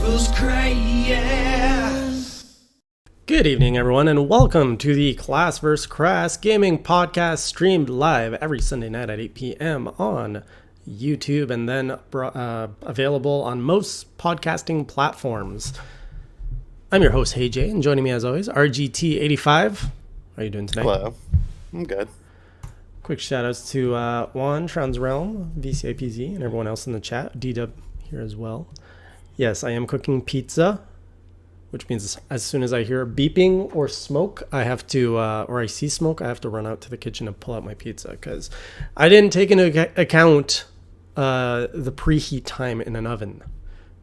vs. Crass. Good evening, everyone, and welcome to the Class vs. Crass Gaming Podcast, streamed live every Sunday night at 8 p.m. on YouTube and then available on most podcasting platforms. I'm your host, Hey Jay, and joining me as always, RGT85. How are you doing tonight? Hello. I'm good. Quick shout outs to Juan, Transrealm, VCIPZ, and everyone else in the chat. D-Dub here as well. Yes, I am cooking pizza, which means as soon as I hear beeping or smoke, I have to, or I see smoke, I have to run out to the kitchen and pull out my pizza because I didn't take into account the preheat time in an oven,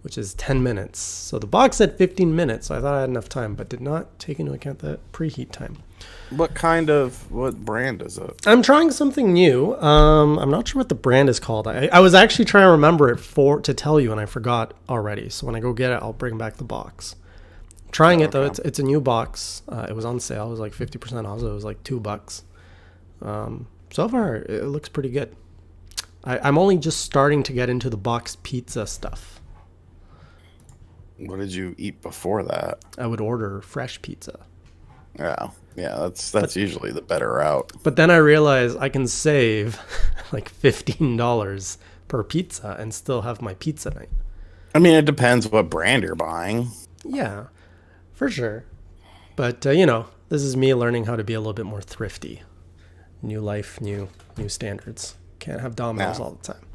which is 10 minutes. So the box said 15 minutes, so I thought I had enough time, but did not take into account the preheat time. What brand is it? I'm trying something new. I'm not sure what the brand is called. I was actually trying to remember it to tell you, and I forgot already. So when I go get it, I'll bring back the box. Trying it though, it's a new box. It was on sale. It was like 50% off. So it was like $2. So far, it looks pretty good. I'm only just starting to get into the boxed pizza stuff. What did you eat before that? I would order fresh pizza. Yeah, that's usually the better route. But then I realized I can save like $15 per pizza and still have my pizza night. I mean, it depends what brand you're buying. Yeah, for sure. But, this is me learning how to be a little bit more thrifty. New life, new standards. Can't have Domino's all the time.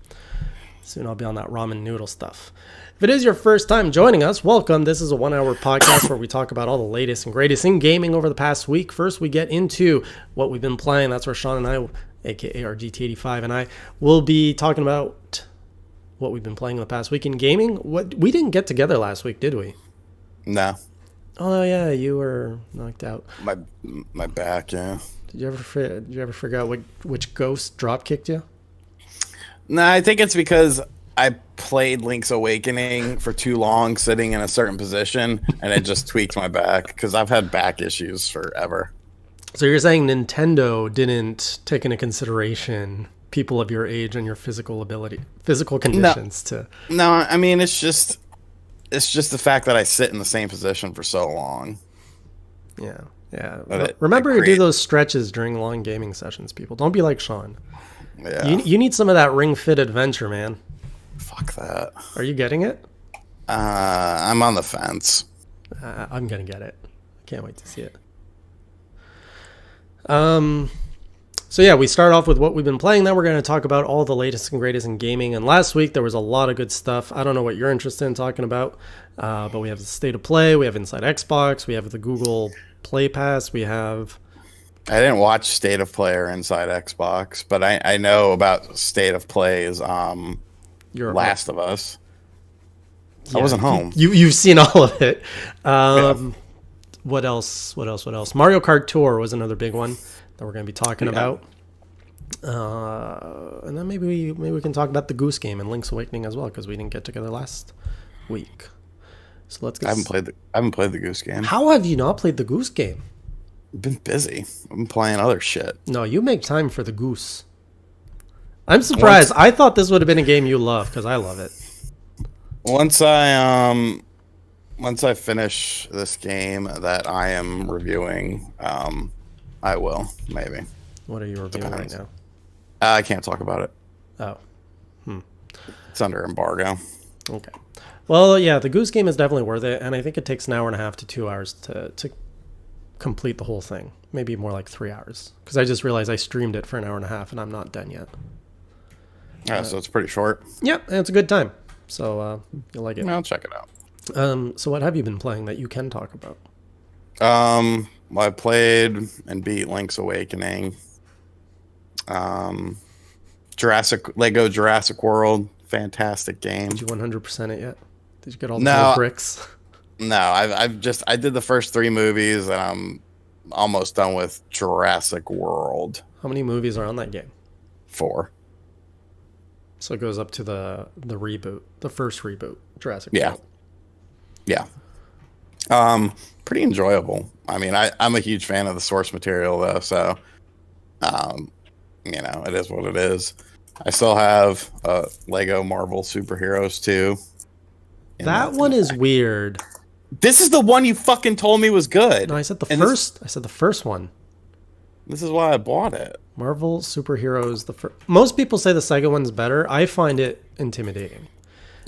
Soon I'll be on that ramen noodle stuff. If it is your first time joining us, welcome. This is a 1-hour podcast where we talk about all the latest and greatest in gaming over the past week. First, we get into what we've been playing. That's where Shawn and I, aka RGT85, and I will be talking about what we've been playing in the past week in gaming. We didn't get together last week, did we? No. Oh yeah, you were knocked out. My back, yeah. Did you ever figure out which ghost drop kicked you? No, I think it's because I played Link's Awakening for too long sitting in a certain position, and it just tweaked my back because I've had back issues forever. So you're saying Nintendo didn't take into consideration people of your age and your physical conditions? No, I mean it's just the fact that I sit in the same position for so long. Yeah. Remember to do those stretches during long gaming sessions, people. Don't be like Shawn. Yeah. You need some of that Ring Fit adventure, man. Fuck that. Are you getting it? I'm on the fence. I'm gonna get it. I can't wait to see it. So yeah, we start off with what we've been playing. Then we're going to talk about all the latest and greatest in gaming. And last week there was a lot of good stuff. I don't know what you're interested in talking about, but we have the State of Play, we have Inside Xbox, we have the Google Play Pass, we have... I didn't watch State of Play or Inside Xbox, but I know about State of Play's Last of Us. Yeah, I wasn't home. You've seen all of it. What else? Mario Kart Tour was another big one that we're going to be talking about. And then maybe we can talk about the Goose Game and Link's Awakening as well, because we didn't get together last week. So let's get... I haven't played the Goose Game. How have you not played the Goose Game? I've been busy. I've been playing other shit. No, you make time for the Goose. I'm surprised. I thought this would have been a game you love, because I love it. Once I finish this game that I am reviewing, I will, maybe. What are you reviewing right now? I can't talk about it. Oh. It's under embargo. Okay. Well, yeah, the Goose Game is definitely worth it, and I think it takes an hour and a half to 2 hours to complete the whole thing. Maybe more like 3 hours, because I just realized I streamed it for an hour and a half, and I'm not done yet. So it's pretty short. Yep, and it's a good time. So you'll like it. I'll check it out. So what have you been playing that you can talk about? I played and beat Link's Awakening. Lego Jurassic World, fantastic game. Did you 100% it yet? Did you get all the bricks? No, I did the first 3 movies, and I'm almost done with Jurassic World. How many movies are on that game? 4. So it goes up to the reboot, the first reboot, Jurassic World. Yeah. Pretty enjoyable. I mean, I'm a huge fan of the source material, though, so, it is what it is. I still have Lego Marvel Superheroes 2. That one is weird. This is the one you fucking told me was good. No, I said the first. I said the first one. This is why I bought it. Marvel Superheroes. Most people say the second one's better. I find it intimidating.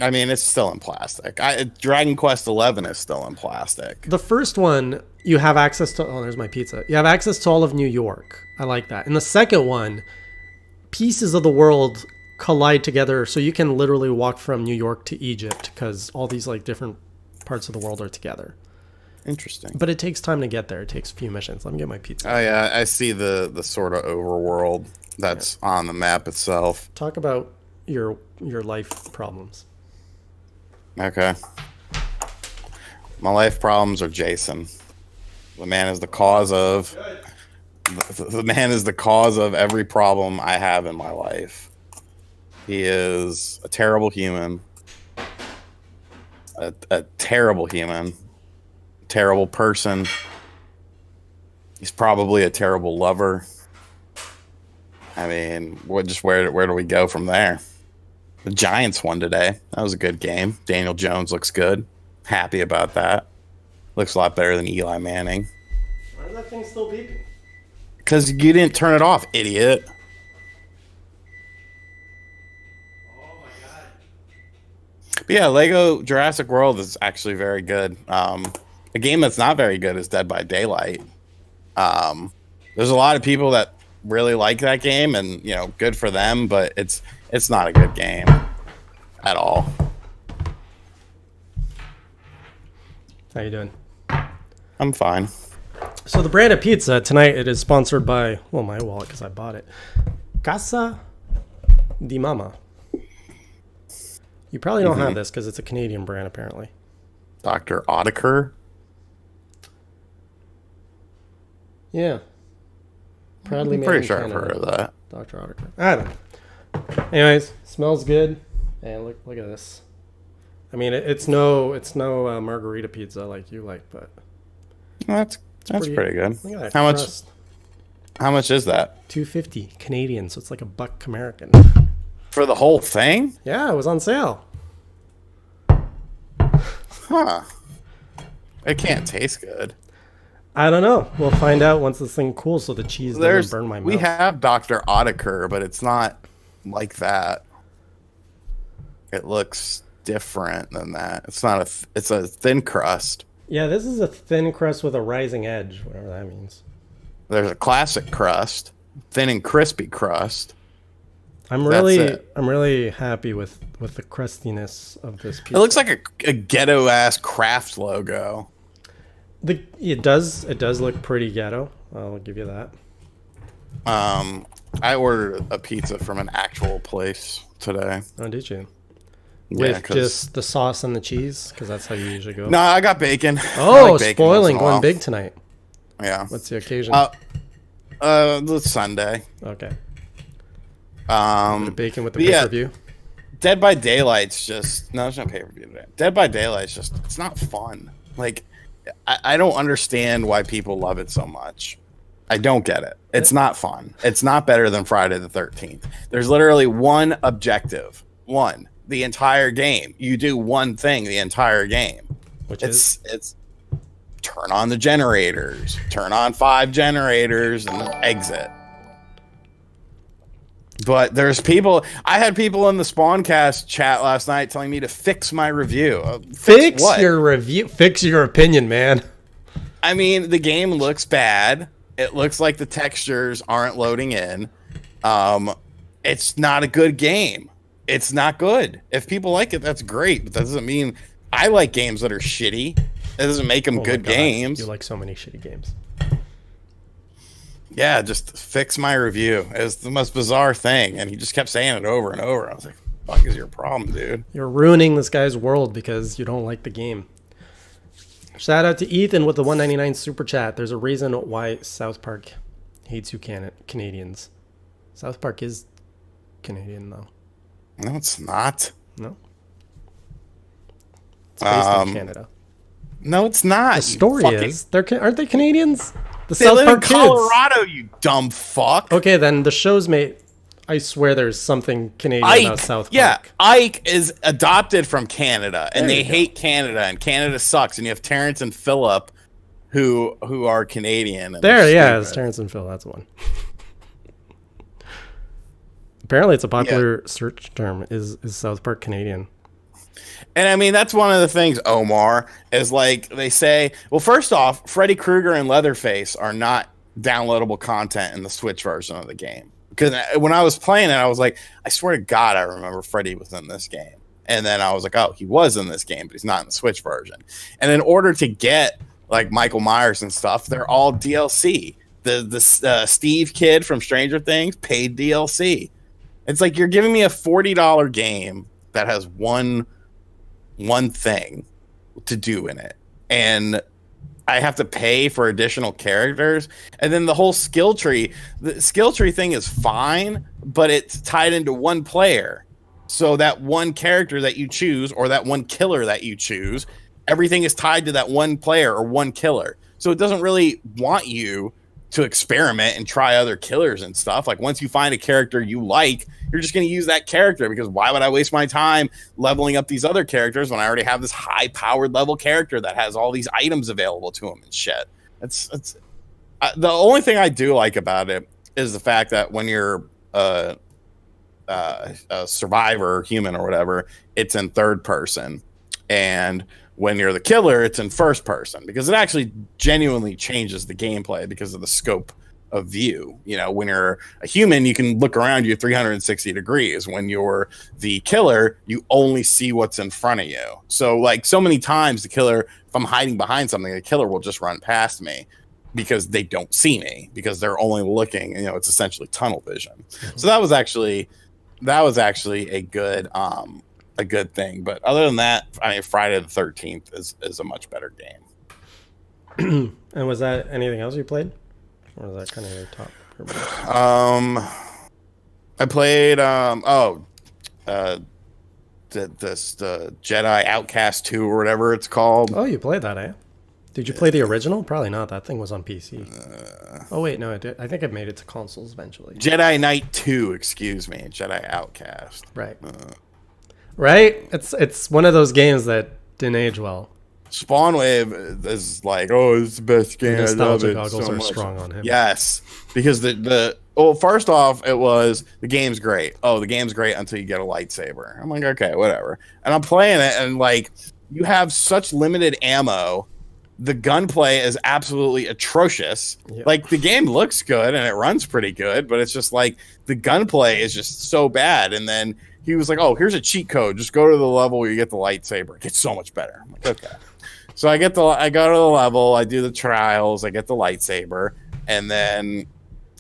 I mean, it's still in plastic. Dragon Quest XI is still in plastic. The first one, you have access to... Oh, there's my pizza. You have access to all of New York. I like that. In the second one, pieces of the world collide together, so you can literally walk from New York to Egypt because all these like different parts of the world are together. Interesting. But it takes time to get there. It takes a few missions. Let me get my pizza. Oh, yeah. I see the sort of overworld that's on the map itself. Talk about your life problems. Okay. My life problems are Jason. The man is the cause of every problem I have in my life. He is a terrible human. A terrible human. Terrible person. He's probably a terrible lover. I mean, where do we go from there? The Giants won today. That was a good game. Daniel Jones looks good. Happy about that. Looks a lot better than Eli Manning. Why is that thing still beeping? Because you didn't turn it off, idiot. Oh my god. But yeah, Lego Jurassic World is actually very good. A game that's not very good is Dead by Daylight. There's a lot of people that really like that game, and good for them, but it's not a good game at all. How you doing? I'm fine. So the brand of pizza tonight, it is sponsored by, well, my wallet because I bought it. Casa di Mama. You probably don't have this because it's a Canadian brand apparently. Dr. Oetker. Yeah. Proudly I'm made pretty in sure Canada. I've heard of that. Dr. Oetker. I don't know. Anyways, smells good. And look at this. I mean, it's no margarita pizza like you like, but That's pretty good. Look at that How crust. much? How much is that? $2.50 Canadian, so it's like $1 American. For the whole thing? Yeah, it was on sale. Huh. It can't taste good. I don't know. We'll find out once this thing cools, so the cheese doesn't burn my mouth. We have Dr. Oetker, but it's not like that. It looks different than that. It's not it's a thin crust. Yeah, this is a thin crust with a rising edge, whatever that means. There's a classic crust, thin and crispy crust. I'm really happy with the crustiness of this pizza. It looks like a ghetto ass Kraft logo. It does look pretty ghetto. I'll give you that. I ordered a pizza from an actual place today. Oh, did you? Yeah, With just the sauce and the cheese, because that's how you usually go. No, I got bacon. Oh, like bacon spoiling, going big tonight. Yeah. What's the occasion? It's Sunday. Okay. The Bacon with the pay-per-view. Dead by Daylight's just no, there's no pay-per-view today. Dead by Daylight's just it's not fun. Like I don't understand why people love it so much. I don't get it. It's not fun. It's not better than Friday the 13th. There's literally one objective. The entire game. You do one thing the entire game. Which it's turn on the generators, turn on 5 generators, and then exit. But there's people. I had people in the Spawncast chat last night telling me to fix my review. Fix your review. Fix your opinion, man. I mean, the game looks bad. It looks like the textures aren't loading in. It's not a good game. It's not good. If people like it, that's great. But that doesn't mean I like games that are shitty. That doesn't make them good games. You like so many shitty games. Yeah, just fix my review. It was the most bizarre thing. And he just kept saying it over and over. I was like, fuck is your problem, dude? You're ruining this guy's world because you don't like the game. Shout out to Ethan with the $1.99 super chat. There's a reason why South Park hates you Canadians. South Park is Canadian, though. No, it's not. No. It's based in Canada. No, it's not. The story is. Aren't they Canadians? The They South live Park in Colorado, you dumb fuck. Okay, then the show's made. I swear there's something Canadian about South Park. Yeah, Ike is adopted from Canada, and they go. hate Canada, and Canada sucks. And you have Terrence and Phillip, who are Canadian. And it's Terrence and Phil. That's one. Apparently, it's a popular search term. Is South Park Canadian? And I mean, that's one of the things, Omar, is like they say, well, first off, Freddy Krueger and Leatherface are not downloadable content in the Switch version of the game. Because when I was playing it, I was like, I swear to God, I remember Freddy was in this game. And then I was like, oh, he was in this game, but he's not in the Switch version. And in order to get like Michael Myers and stuff, they're all DLC. The Steve kid from Stranger Things paid DLC. It's like you're giving me a $40 game that has one thing to do in it, and I have to pay for additional characters. And then the whole skill tree, the skill tree thing is fine, but it's tied into one player. So that one character that you choose, or that one killer that you choose, everything is tied to that one player or one killer. So it doesn't really want you to experiment and try other killers and stuff. Like once you find a character you like, you're just going to use that character, because why would I waste my time leveling up these other characters when I already have this high powered level character that has all these items available to him and shit. It's the only thing I do like about it is the fact that when you're a survivor, human or whatever, it's in third person, and when you're the killer, it's in first person, because it actually genuinely changes the gameplay because of the scope of view. You know, when you're a human, you can look around you 360 degrees. When you're the killer, you only see what's in front of you. So like so many times the killer, if I'm hiding behind something, the killer will just run past me because they don't see me, because they're only looking, you know, it's essentially tunnel vision. So that was actually a good thing. But other than that, I mean, Friday the 13th is a much better game. And was that anything else you played, or was that kind of your top? I played the Jedi Outcast 2 or whatever it's called. Oh, you played that, eh? Did you play the original? Probably not. That thing was on PC. Oh wait, no, it did. I think it made it to consoles eventually. Jedi Knight 2, excuse me, Jedi Outcast. Right. Right? It's one of those games that didn't age well. Spawn Wave is like, oh, it's the best game. Nostalgia goggles are strong on him. Yes, because first off, it was the game's great. Oh, the game's great until you get a lightsaber. I'm like, okay, whatever. And I'm playing it, and like, you have such limited ammo. The gunplay is absolutely atrocious. Yep. Like, the game looks good and it runs pretty good, but it's just like the gunplay is just so bad. And then he was like, oh, here's a cheat code. Just go to the level where you get the lightsaber. It gets so much better. I'm like, okay. So I go to the level, I do the trials, I get the lightsaber, and then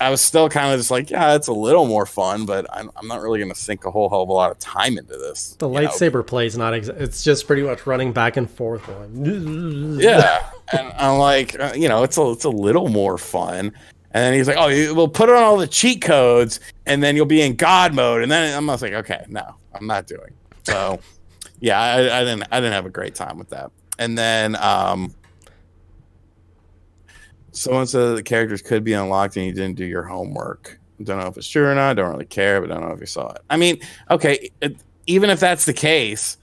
I was still kind of just like, yeah, it's a little more fun, but I'm not really going to sink a whole hell of a lot of time into this. The lightsaber play is not it's just pretty much running back and forth. Yeah. And I'm like, it's a little more fun. And then he's like, oh, we'll put on all the cheat codes, and then you'll be in God mode. And then I'm like, okay, no, I'm not doing. So, yeah, I didn't have a great time with that. And then someone said the characters could be unlocked and you didn't do your homework. Don't know if it's true or not. Don't really care, but don't know if you saw it. I mean, okay, even if that's the case,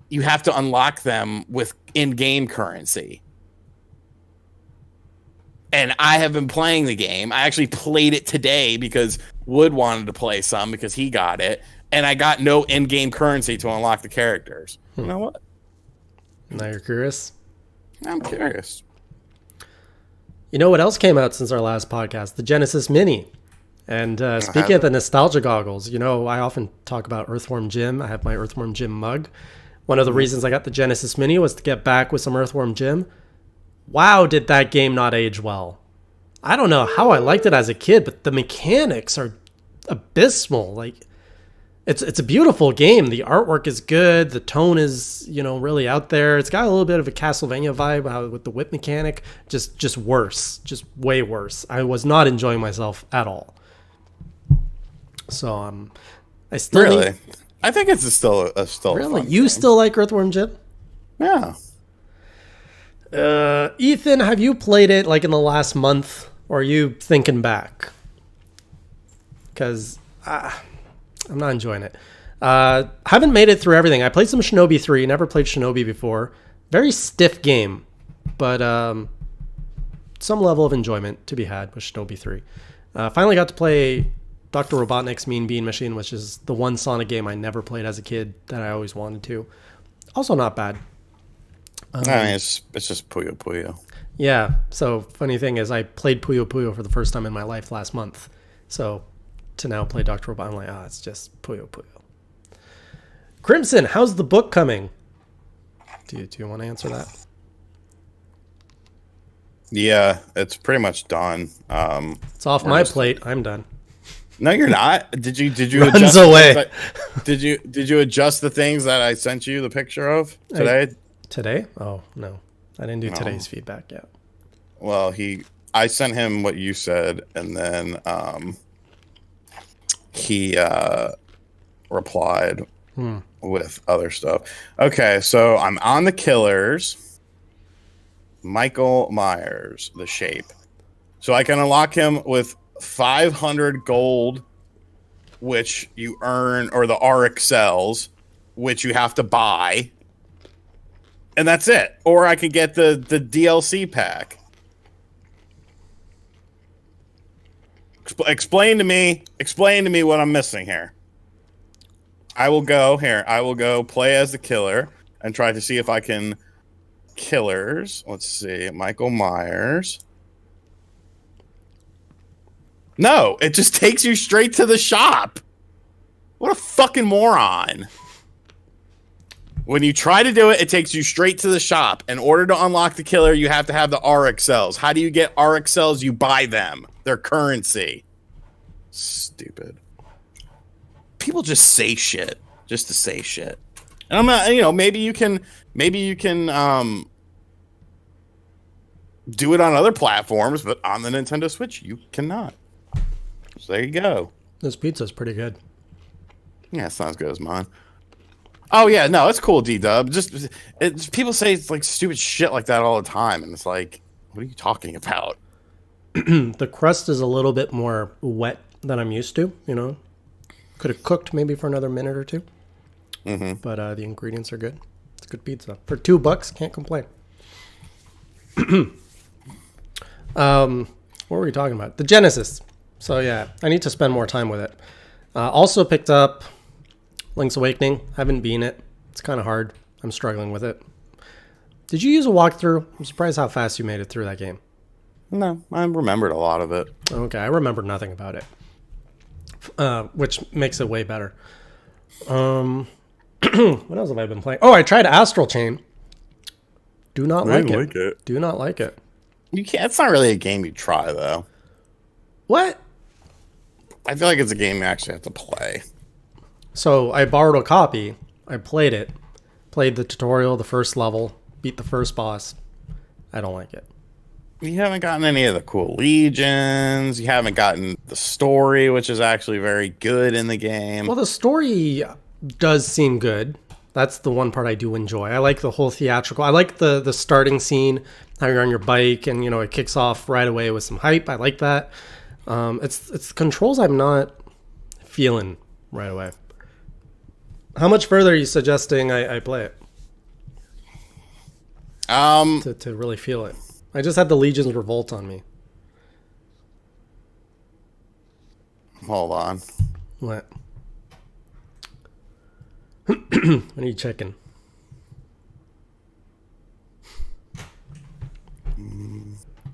you have to unlock them with in-game currency. And I have been playing the game. I actually played it today because Wood wanted to play some because he got it. And I got no in-game currency to unlock the characters. You know what? Now you're curious? I'm curious. You know what else came out since our last podcast? The Genesis Mini. And speaking of the nostalgia goggles, I often talk about Earthworm Jim. I have my Earthworm Jim mug. One of the reasons I got the Genesis Mini was to get back with some Earthworm Jim. Wow, did that game not age well? I don't know how I liked it as a kid, but the mechanics are abysmal. Like, it's a beautiful game. The artwork is good. The tone is, really out there. It's got a little bit of a Castlevania vibe with the whip mechanic. Just worse. Just way worse. I was not enjoying myself at all. So, I still really. I think it's still really. You still like Earthworm Jim? Yeah. Ethan, have you played it like in the last month, or are you thinking back? Because I'm not enjoying it. Haven't made it through everything. I played some Shinobi 3. Never played Shinobi before. Very stiff game, but some level of enjoyment to be had with Shinobi 3. Finally got to play Dr. Robotnik's Mean Bean Machine, which is the one Sonic game I never played as a kid that I always wanted to. Also not bad. I mean, it's just Puyo Puyo. Yeah. So funny thing is I played Puyo Puyo for the first time in my life last month. So to now play Dr. Robot, I'm like, it's just Puyo Puyo. Crimson, how's the book coming? Do you want to answer that? Yeah, it's pretty much done. It's off my plate. I'm done. No, you're not. Did you Runs adjust away. Did you adjust the things that I sent you the picture of today? Today? Oh no, I didn't do today's feedback yet. Well, I sent him what you said, and then he replied with other stuff. Okay, so I'm on the Killers. Michael Myers, the Shape. So I can unlock him with 500 gold, which you earn, or the RX cells, which you have to buy. And that's it. Or I could get the DLC pack. Explain to me what I'm missing here. I will go play as the killer and try to see if I can Killers. Let's see. Michael Myers. No, it just takes you straight to the shop. What a fucking moron. When you try to do it, it takes you straight to the shop. In order to unlock the killer, you have to have the RX cells. How do you get RX cells? You buy them. They're currency. Stupid. People just say shit just to say shit. And I'm not, maybe you can do it on other platforms, but on the Nintendo Switch, you cannot. So there you go. This pizza's pretty good. Yeah, it's not as good as mine. Oh yeah, no, it's cool, D-Dub. People say it's like stupid shit like that all the time, and it's like, what are you talking about? The crust is a little bit more wet than I'm used to. Could have cooked maybe for another minute or two. Mm-hmm. But the ingredients are good. It's good pizza for $2. Can't complain. What were we talking about? The Genesis. So yeah, I need to spend more time with it. Also picked up Link's Awakening. Haven't beaten it. It's kind of hard. I'm struggling with it. Did you use a walkthrough? I'm surprised how fast you made it through that game. No, I remembered a lot of it. Okay, I remember nothing about it, which makes it way better. What else have I been playing? Oh, I tried Astral Chain. Do not like it. Do not like it. You can't. It's not really a game you try, though. What? I feel like it's a game you actually have to play. So I borrowed a copy. I played it. Played the tutorial, the first level. Beat the first boss. I don't like it. You haven't gotten any of the cool legions. You haven't gotten the story, which is actually very good in the game. Well, the story does seem good. That's the one part I do enjoy. I like the whole theatrical. I like the starting scene, how you're on your bike, and it kicks off right away with some hype. I like that. It's controls I'm not feeling right away. How much further are you suggesting I play it? To really feel it. I just had the Legion's Revolt on me. Hold on. What? What are you checking?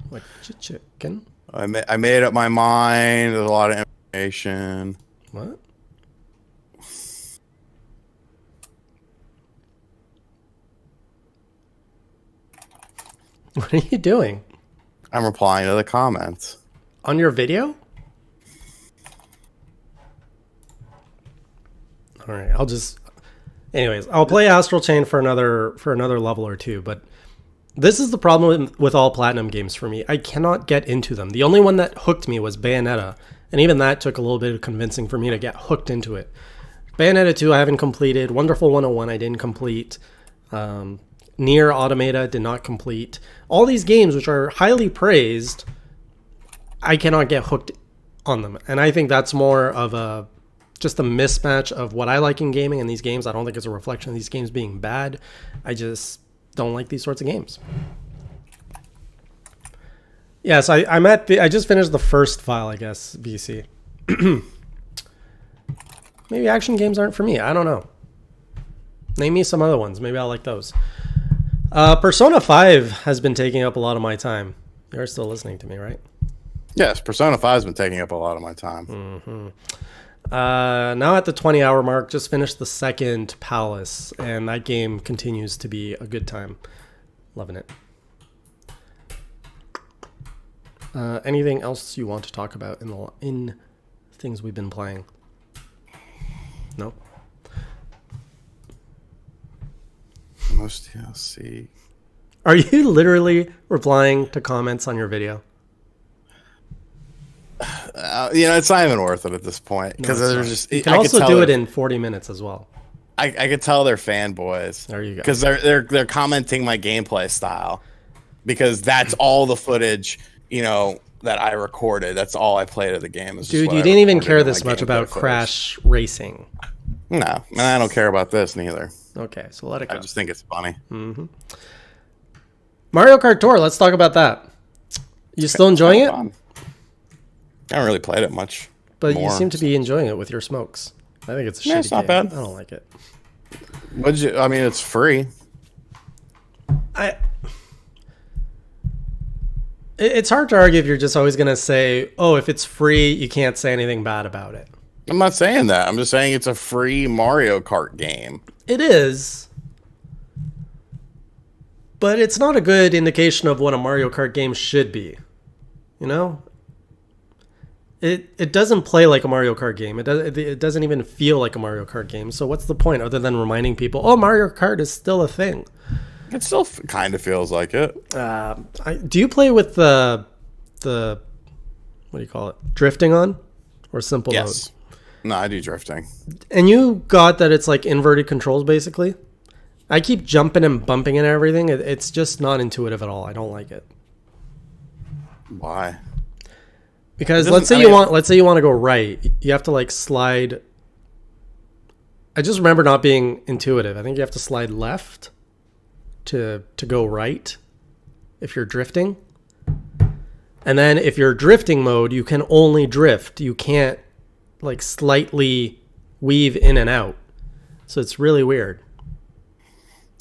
What you checking? I made up my mind. There's a lot of information. What? What are you doing? I'm replying to the comments. On your video? All right, I'll play Astral Chain for another level or two, but this is the problem with all Platinum games for me. I cannot get into them. The only one that hooked me was Bayonetta, and even that took a little bit of convincing for me to get hooked into it. Bayonetta 2 I haven't completed. Wonderful 101 I didn't complete. Nier Automata did not complete. All these games, which are highly praised, I cannot get hooked on them. And I think that's more of a just a mismatch of what I like in gaming and these games. I don't think it's a reflection of these games being bad. I just don't like these sorts of games. Yeah, so I just finished the first file, I guess, VC. Maybe action games aren't for me. I don't know. Name me some other ones. Maybe I'll like those. Persona 5 has been taking up a lot of my time. You're still listening to me, right? Yes, Persona 5 has been taking up a lot of my time. Mm-hmm. Now at the 20-hour mark, just finished the second Palace, and that game continues to be a good time. Loving it. Anything else you want to talk about in things we've been playing? No? Most DLC. Are you literally replying to comments on your video? It's not even worth it at this point because you can also do it in 40 minutes as well. I could tell they're fanboys. There you go. Because they're commenting my gameplay style because that's all the footage that I recorded. That's all I played of the game. Dude, you didn't even care this much about Crash Racing. No, and I don't care about this neither. Okay, so let it go. I just think it's funny. Mm-hmm. Mario Kart Tour, let's talk about that. You still enjoying it? Fun. I haven't really played it much. But you seem to be enjoying it with your smokes. I think it's a shitty it's not game. bad. I don't like it. It's free. It's hard to argue if you're just always going to say, oh, if it's free, you can't say anything bad about it. I'm not saying that. I'm just saying it's a free Mario Kart game. It is. But it's not a good indication of what a Mario Kart game should be. You know? It doesn't play like a Mario Kart game. It doesn't even feel like a Mario Kart game. So what's the point other than reminding people, oh, Mario Kart is still a thing? It still kind of feels like it. Do you play with the what do you call it? Drifting on? Or simple mode? Yes. No, I do drifting. And you got that it's like inverted controls, basically? I keep jumping and bumping and everything. It's just not intuitive at all. I don't like it. Why? Because let's say you want to go right, you have to like slide. I just remember not being intuitive. I think you have to slide left to go right if you're drifting. And then if you're drifting mode, you can only drift. You can't like slightly weave in and out. So it's really weird.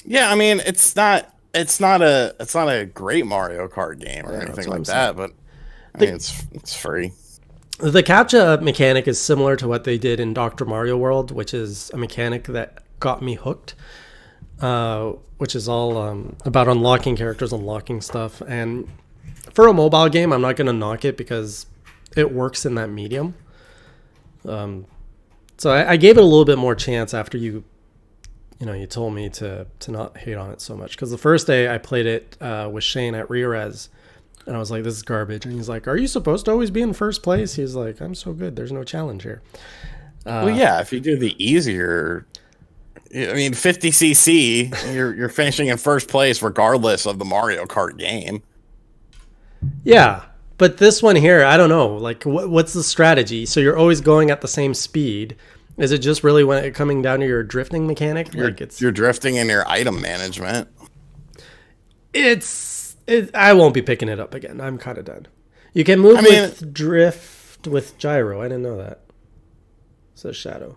Yeah, I mean, it's not a great Mario Kart game or anything like that, but it's free. The CAPTCHA mechanic is similar to what they did in Dr. Mario World, which is a mechanic that got me hooked, which is all about unlocking characters, unlocking stuff. And for a mobile game, I'm not going to knock it because it works in that medium. So I gave it a little bit more chance after you told me to not hate on it so much. Because the first day I played it with Shane at Re-Res, and I was like, this is garbage. And he's like, are you supposed to always be in first place? He's like, I'm so good. There's no challenge here. Well, yeah, if you do the easier, 50cc, you're finishing in first place regardless of the Mario Kart game. Yeah, but this one here, I don't know. Like, what's the strategy? So you're always going at the same speed. Is it just really when it coming down to your drifting mechanic? You're drifting in your item management. I won't be picking it up again. I'm kind of done. You can move with drift with gyro. I didn't know that. Says Shadow.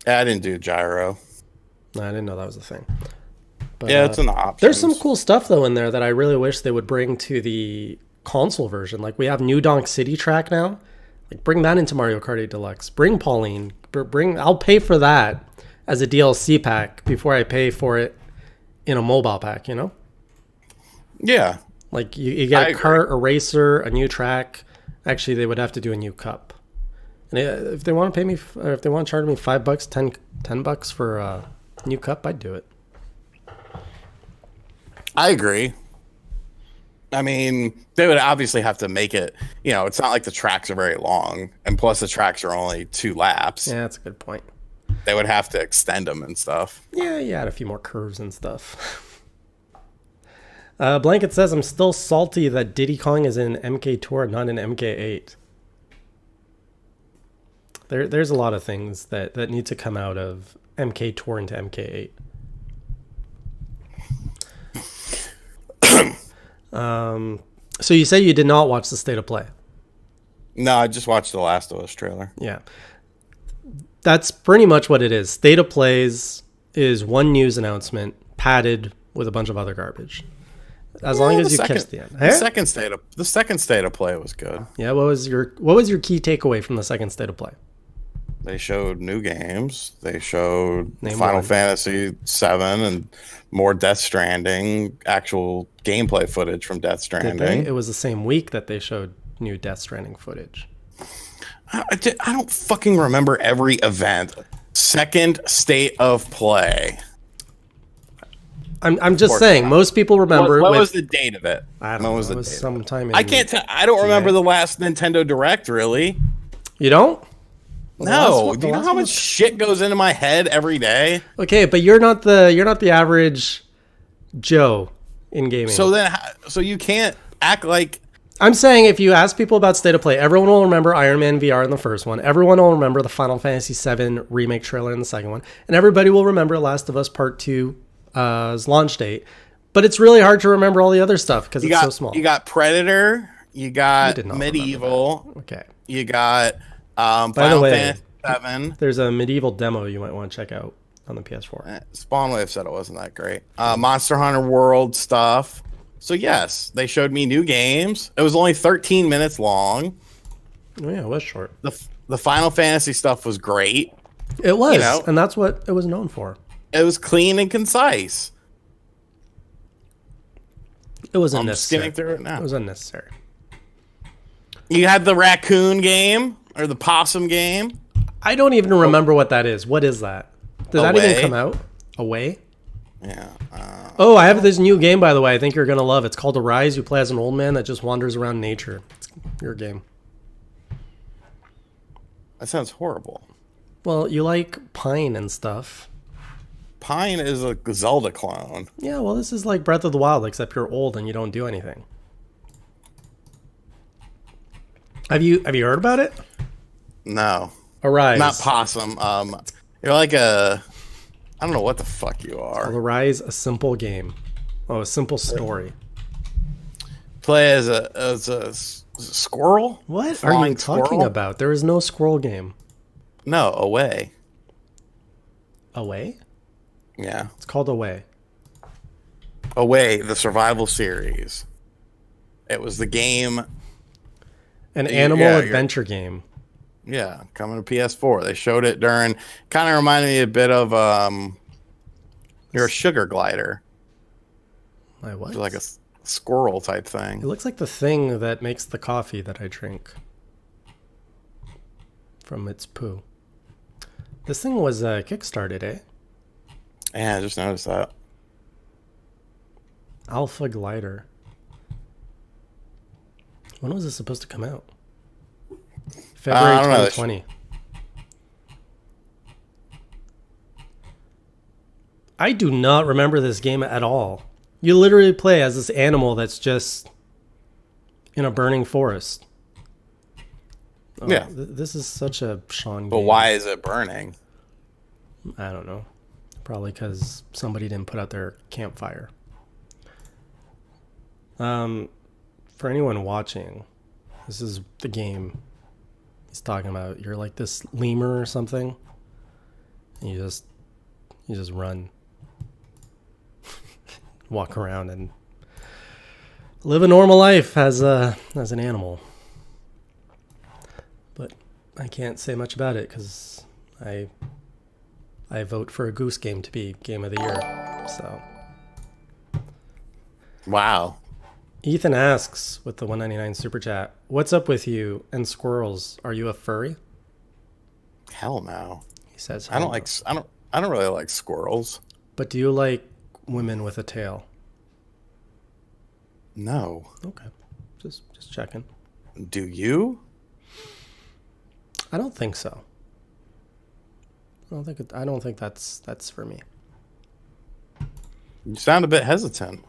I didn't do gyro. No, I didn't know that was a thing. But, yeah, it's an option. There's some cool stuff though in there that I really wish they would bring to the console version. Like we have New Donk City track now. Like bring that into Mario Kart 8 Deluxe. Bring Pauline. I'll pay for that as a DLC pack before I pay for it in a mobile pack. You know? Yeah. Like you get a kart, a racer, a new track. Actually, they would have to do a new cup. And if they want to pay me, or if they want to charge me $5, $10 for a new cup, I'd do it. I agree. I mean, they would obviously have to make it, it's not like the tracks are very long. And plus the tracks are only 2 laps. Yeah, that's a good point. They would have to extend them and stuff. Yeah, you add a few more curves and stuff. Blanket says, I'm still salty that Diddy Kong is in MK Tour, not in MK8. There's a lot of things that need to come out of MK Tour into MK8. So you say you did not watch the State of Play? No, I just watched the Last of Us trailer. Yeah. That's pretty much what it is. State of Plays is one news announcement padded with a bunch of other garbage. As long as you catch the end. The second State of Play was good. Yeah, what was your key takeaway from the second State of Play? They showed new games. They showed Name Final one. Fantasy VII and more Death Stranding, actual gameplay footage from Death Stranding. It was the same week that they showed new Death Stranding footage. I don't fucking remember every event. Second State of Play. I'm just saying, most people remember. What was the date of it? I don't know. It was sometime in I can't tell. I don't remember the last Nintendo Direct, really. You don't? No. Do you know how much shit goes into my head every day? Okay, but you're not the average Joe in gaming. So you can't act like. I'm saying if you ask people about State of Play, everyone will remember Iron Man VR in the first one. Everyone will remember the Final Fantasy VII remake trailer in the second one, and everybody will remember Last of Us Part 2's launch date. But it's really hard to remember all the other stuff because it's so small. You got Predator. You got Medieval. Okay. You got Final Fantasy VII. There's a Medieval demo you might want to check out on the PS4. Spawnwave said it wasn't that great. Monster Hunter World stuff. So yes, they showed me new games. It was only 13 minutes long. Oh yeah, it was short. The Final Fantasy stuff was great. It was, and that's what it was known for. It was clean and concise. It was I'm unnecessary. skimming through it now. It was unnecessary. You had the raccoon game or the possum game. I don't even remember what that is. What is that? Did that even come out? Away? Yeah. Oh, I have this new game, by the way. I think you're going to love. It's called Arise. You play as an old man that just wanders around nature. It's your game. That sounds horrible. Well, you like Pine and stuff. Pine is a Zelda clone. Yeah, well, this is like Breath of the Wild, except you're old and you don't do anything. Have you heard about it? No. Arise. Not possum. You're like a... I don't know what the fuck you are. Arise, a simple game. Oh, a simple story. Play as a squirrel? What are you talking about? There is no squirrel game. No, Away. Away? Yeah. It's called Away. Away, the survival series. It was the game... An animal adventure game. Yeah, coming to PS4. They showed it during... Kind of reminded me a bit of... You're a sugar glider. My what? It's like a squirrel type thing. It looks like the thing that makes the coffee that I drink. From its poo. This thing was kickstarted, eh? Yeah, I just noticed that. Alpha Glider. When was this supposed to come out? February 2020. I do not remember this game at all. You literally play as this animal that's just in a burning forest. Oh, yeah. This is such a Shawn game. But why is it burning? I don't know. Probably because somebody didn't put out their campfire. For anyone watching, this is the game he's talking about. You're like this lemur or something, and you just run, walk around, and live a normal life as an animal. But I can't say much about it because I vote for a Goose Game to be Game of the Year. So. Wow. Ethan asks with the 199 super chat, "What's up with you and squirrels? Are you a furry?" Hell no. He says, I don't really like squirrels. But do you like women with a tail? No. Okay. Just checking. Do you? I don't think so. I don't think that's for me. You sound a bit hesitant.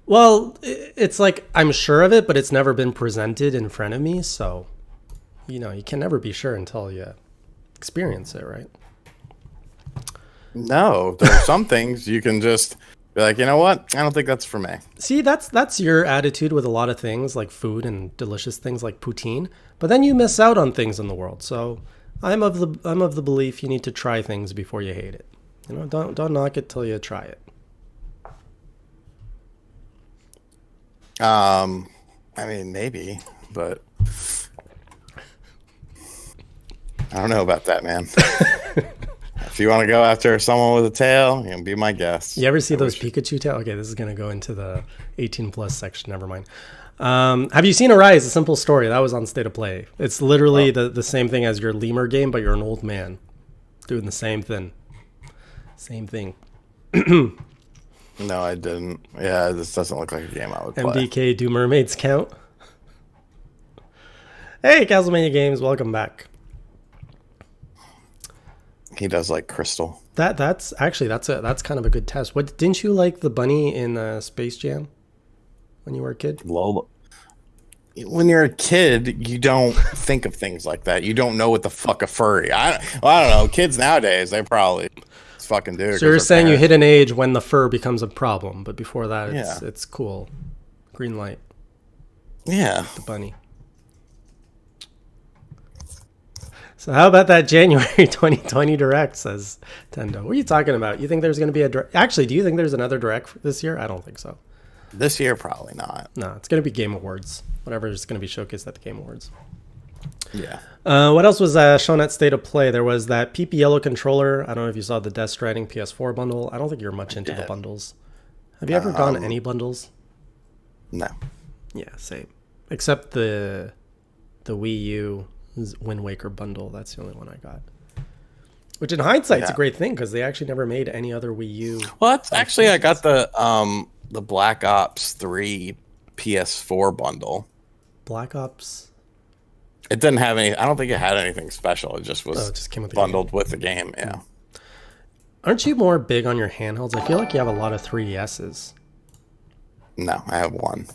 Well, it's like I'm sure of it, but it's never been presented in front of me. So, you can never be sure until you experience it, right? No, there's some things you can just be like, you know what? I don't think that's for me. See, that's your attitude with a lot of things like food and delicious things like poutine. But then you miss out on things in the world. So I'm of the belief you need to try things before you hate it. Don't knock it till you try it. I mean, maybe, but I don't know about that, man. If you want to go after someone with a tail, be my guest. You ever see those Pikachu tail? Okay, this is going to go into the 18 plus section. Never mind. Have you seen Arise? A Simple Story. That was on State of Play. It's literally the same thing as your lemur game, but you're an old man doing the same thing. Same thing. No, I didn't. Yeah, this doesn't look like a game I would play. MDK, do mermaids count? Hey, Castlemania Games, welcome back. He does like Crystal. That's kind of a good test. What didn't you like the bunny in Space Jam when you were a kid? Lola. When you're a kid, you don't think of things like that. You don't know what the fuck a furry. I don't know. Kids nowadays, they probably fucking do. So you're saying you hit an age when the fur becomes a problem, but before that, it's cool. Green light. Yeah. The bunny. So how about that January 2020 Direct, says Tendo. What are you talking about? You think there's going to be a Direct? Actually, do you think there's another Direct this year? I don't think so. This year, probably not. No, it's going to be Game Awards. Whatever is going to be showcased at the Game Awards. Yeah. What else was shown at State of Play? There was that PP Yellow controller. I don't know if you saw the Death Stranding PS4 bundle. I don't think you're much into the bundles. Have you ever gone any bundles? No. Yeah, same. Except the Wii U Wind Waker bundle. That's the only one I got. Which in hindsight is a great thing because they actually never made any other Wii U. Well, that's actually I got the Black Ops 3 PS4 bundle. Black Ops. It didn't have any. I don't think it had anything special. It just was it just came with bundled with the game. Yeah. Aren't you more big on your handhelds? I feel like you have a lot of 3DSs. No, I have one.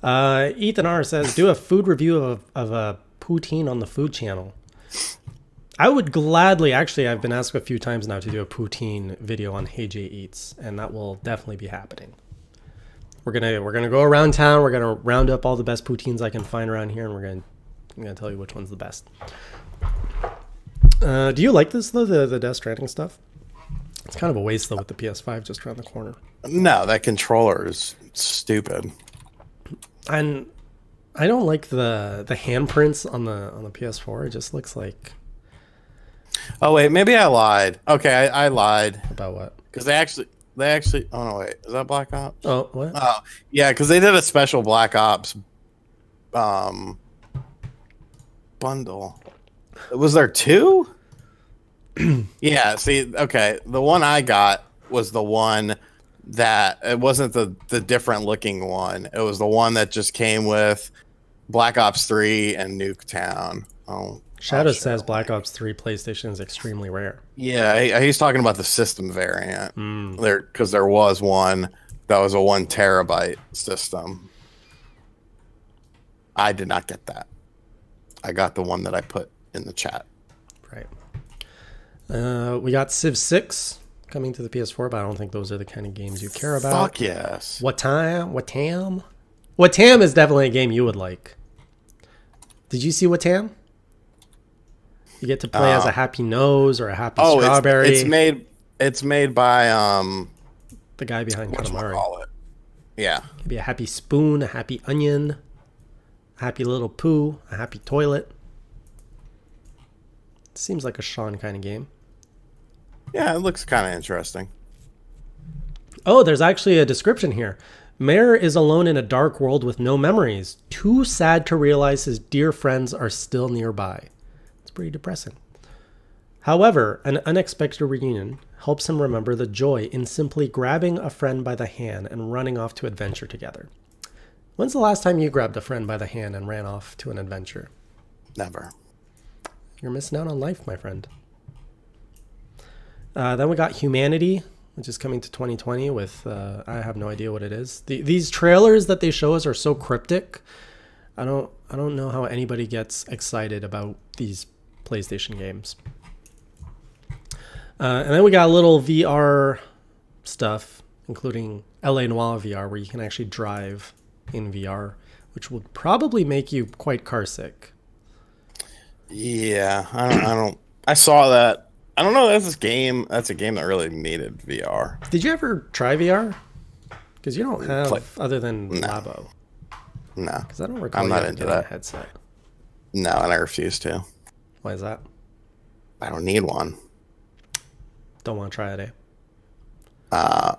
Ethan R says, do a food review of a poutine on the food channel. I would gladly, actually, I've been asked a few times now to do a poutine video on Hey Jay Eats, and that will definitely be happening. We're gonna go around town. We're gonna round up all the best poutines I can find around here, and I'm gonna tell you which one's the best. Do you like this though, the Death Stranding stuff? It's kind of a waste though with the PS5 just around the corner. No, that controller is stupid. And I don't like the handprints on the PS4. It just looks like. Oh wait, maybe I lied. Okay, I lied. About what? Because they actually. Oh no, wait, is that Black Ops? Oh what? Oh yeah, because they did a special Black Ops bundle. Was there two? Yeah. See, okay, the one I got was the one that it wasn't the different looking one. It was the one that just came with Black Ops 3 and Nuketown. Oh, Shadow says Black Ops 3 PlayStation is extremely rare. Yeah, he's talking about the system variant. Because there was one that was a 1 terabyte system. I did not get that. I got the one that I put in the chat. Right. We got Civ 6 coming to the PS4, but I don't think those are the kind of games you care about. Fuck yes. Watam? Watam is definitely a game you would like. Did you see Watam? You get to play as a happy nose or a happy strawberry. It's made by the guy behind Katamari. Yeah. It could be a happy spoon, a happy onion, a happy little poo, a happy toilet. Seems like a Shawn kind of game. Yeah, it looks kind of interesting. Oh, there's actually a description here. Mayor is alone in a dark world with no memories. Too sad to realize his dear friends are still nearby. It's pretty depressing. However, an unexpected reunion helps him remember the joy in simply grabbing a friend by the hand and running off to adventure together. When's the last time you grabbed a friend by the hand and ran off to an adventure? Never. You're missing out on life, my friend. Then we got Humanity. which is coming to 2020 with, I have no idea what it is. These trailers that they show us are so cryptic. I don't know how anybody gets excited about these PlayStation games. And then we got a little VR stuff, including LA Noire VR, where you can actually drive in VR, which would probably make you quite car sick. Yeah, I don't. I saw that. I don't know. That's a game that really needed VR. Did you ever try VR? Because you don't have other than Labo. No, because I don't recall. I'm not into that headset. No, and I refuse to. Why is that? I don't need one. Don't want to try it, I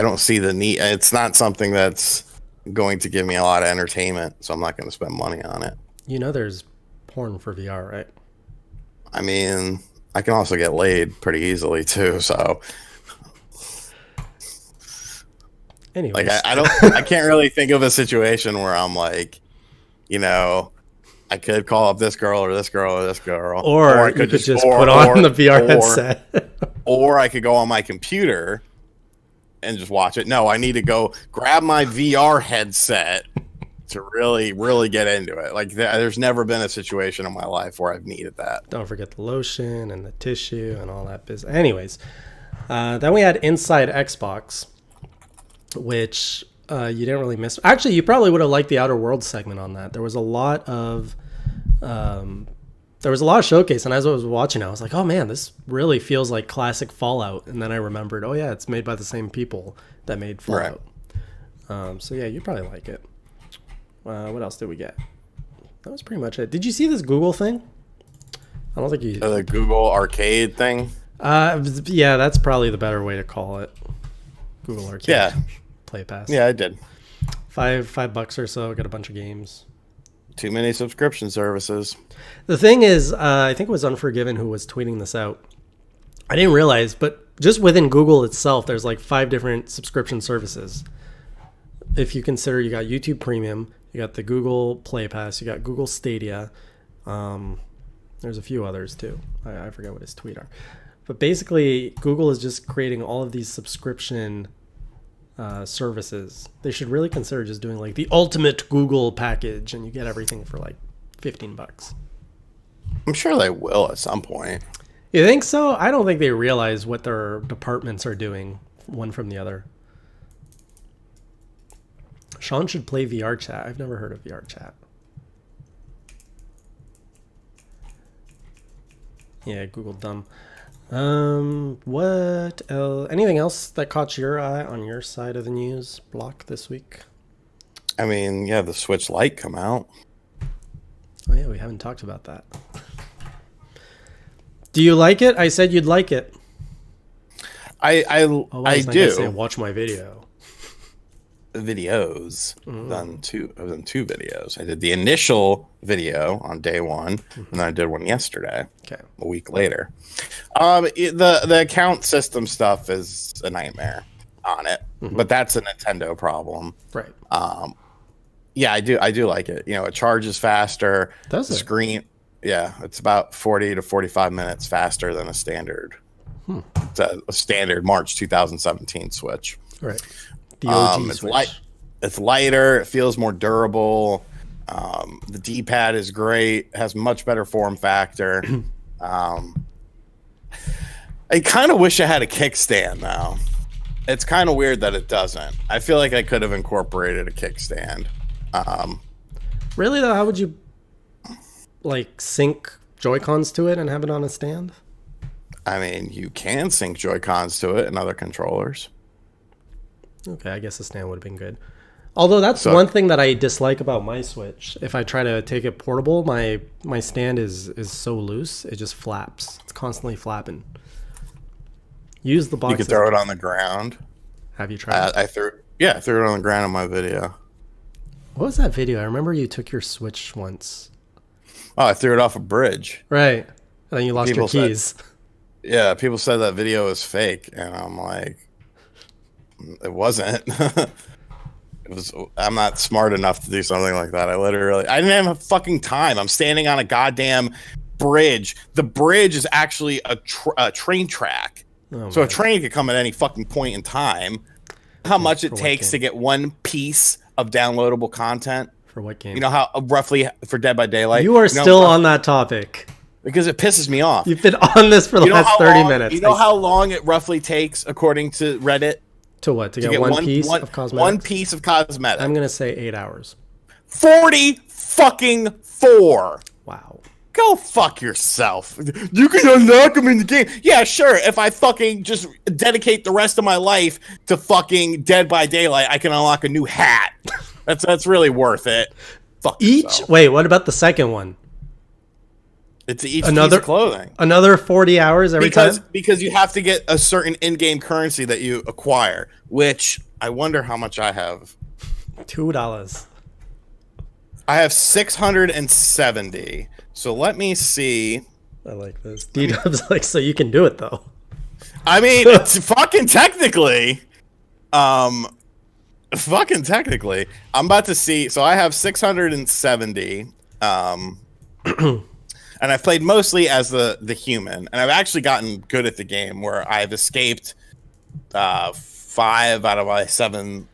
don't see the need. It's not something that's going to give me a lot of entertainment, so I'm not going to spend money on it. You know, there's porn for VR, right? I mean, I can also get laid pretty easily too. So, anyway, like I can't really think of a situation where I'm like, you know, I could call up this girl or this girl or this girl, or I could just put on the VR headset, or I could go on my computer and just watch it. No, I need to go grab my VR headset to really get into it. Like there's never been a situation in my life where I've needed that. Don't forget the lotion and the tissue and all that business. Anyways, then we had Inside Xbox, which you didn't really miss. Actually, you probably would have liked the Outer Worlds segment on that. There was a lot of showcase, and as I was watching, I was like, "Oh man, this really feels like classic Fallout." And then I remembered, "Oh yeah, it's made by the same people that made Fallout." Right. So yeah, you'd probably like it. What else did we get? That was pretty much it. Did you see this Google thing? I don't think you. The Google Arcade thing. Yeah, that's probably the better way to call it. Google Arcade. Yeah. Play Pass. Yeah, I did. $5 or so. Got a bunch of games. Too many subscription services. The thing is, I think it was Unforgiven who was tweeting this out. I didn't realize, but just within Google itself, there's like 5 different subscription services. If you consider, you got YouTube Premium, you got the Google Play Pass, you got Google Stadia. There's a few others too. I forget what his tweet are. But basically, Google is just creating all of these subscription services. They should really consider just doing like the ultimate Google package, and you get everything for like $15. I'm sure they will at some point. You think so? I don't think they realize what their departments are doing one from the other. Shawn should play VR chat. I've never heard of VR chat. Yeah, Google dumb. What else? Anything else that caught your eye on your side of the news block this week? I mean, yeah, the Switch Lite come out. Oh yeah, we haven't talked about that. Do you like it? I said you'd like it. I do. Say, watch my video. Videos. I've done two videos. I did the initial video on day one, and then I did one yesterday. Okay. A week later. The account system stuff is a nightmare on it, but that's a Nintendo problem. Right. Yeah, I do like it. You know, it charges faster. Does the it? Screen, yeah, it's about 40 to 45 minutes faster than a standard. It's a standard March 2017 Switch. Right. The OG Switch. It's lighter. It feels more durable. The D-pad is great. Has much better form factor. I kind of wish I had a kickstand now. It's kind of weird that it doesn't. I feel like I could have incorporated a kickstand. Really though, how would you like sync Joy-Cons to it and have it on a stand? I mean, you can sync Joy-Cons to it and other controllers. Okay, I guess a stand would have been good. Although that's one thing that I dislike about my Switch. If I try to take it portable, my stand is so loose, it just flaps. It's constantly flapping. Use the box. You could throw it on the ground. Have you tried? I threw it on the ground in my video. What was that video? I remember you took your Switch once. Oh, I threw it off a bridge. Right. And then you lost your keys. Yeah, people said that video was fake, and I'm like, it wasn't. I'm not smart enough to do something like that. I didn't have fucking time. I'm standing on a goddamn bridge. The bridge is actually a train track. Oh, So a man. train could come at any fucking point in time. How much it takes to get one piece of downloadable content? For what game? You know how roughly for Dead by Daylight? You are still on that topic. Because it pisses me off. You've been on this for the last 30 minutes. You know how long it roughly takes, according to Reddit? To what? To get one piece of cosmetics? One piece of cosmetics. I'm going to say 8 hours. 40 fucking 4. Wow. Go fuck yourself. You can unlock them in the game. Yeah, sure. If I fucking just dedicate the rest of my life to fucking Dead by Daylight, I can unlock a new hat. That's really worth it. Fuck yourself. Wait, what about the second one? It's each piece of clothing. Another 40 hours every time? Because you have to get a certain in-game currency that you acquire, which I wonder how much I have. $2. I have 670. So let me see. I like this. D-Dub's like, so you can do it, though. I mean, it's fucking technically. Fucking technically. I'm about to see. So I have 670. And I've played mostly as the human. And I've actually gotten good at the game where I've escaped 5 out of my 7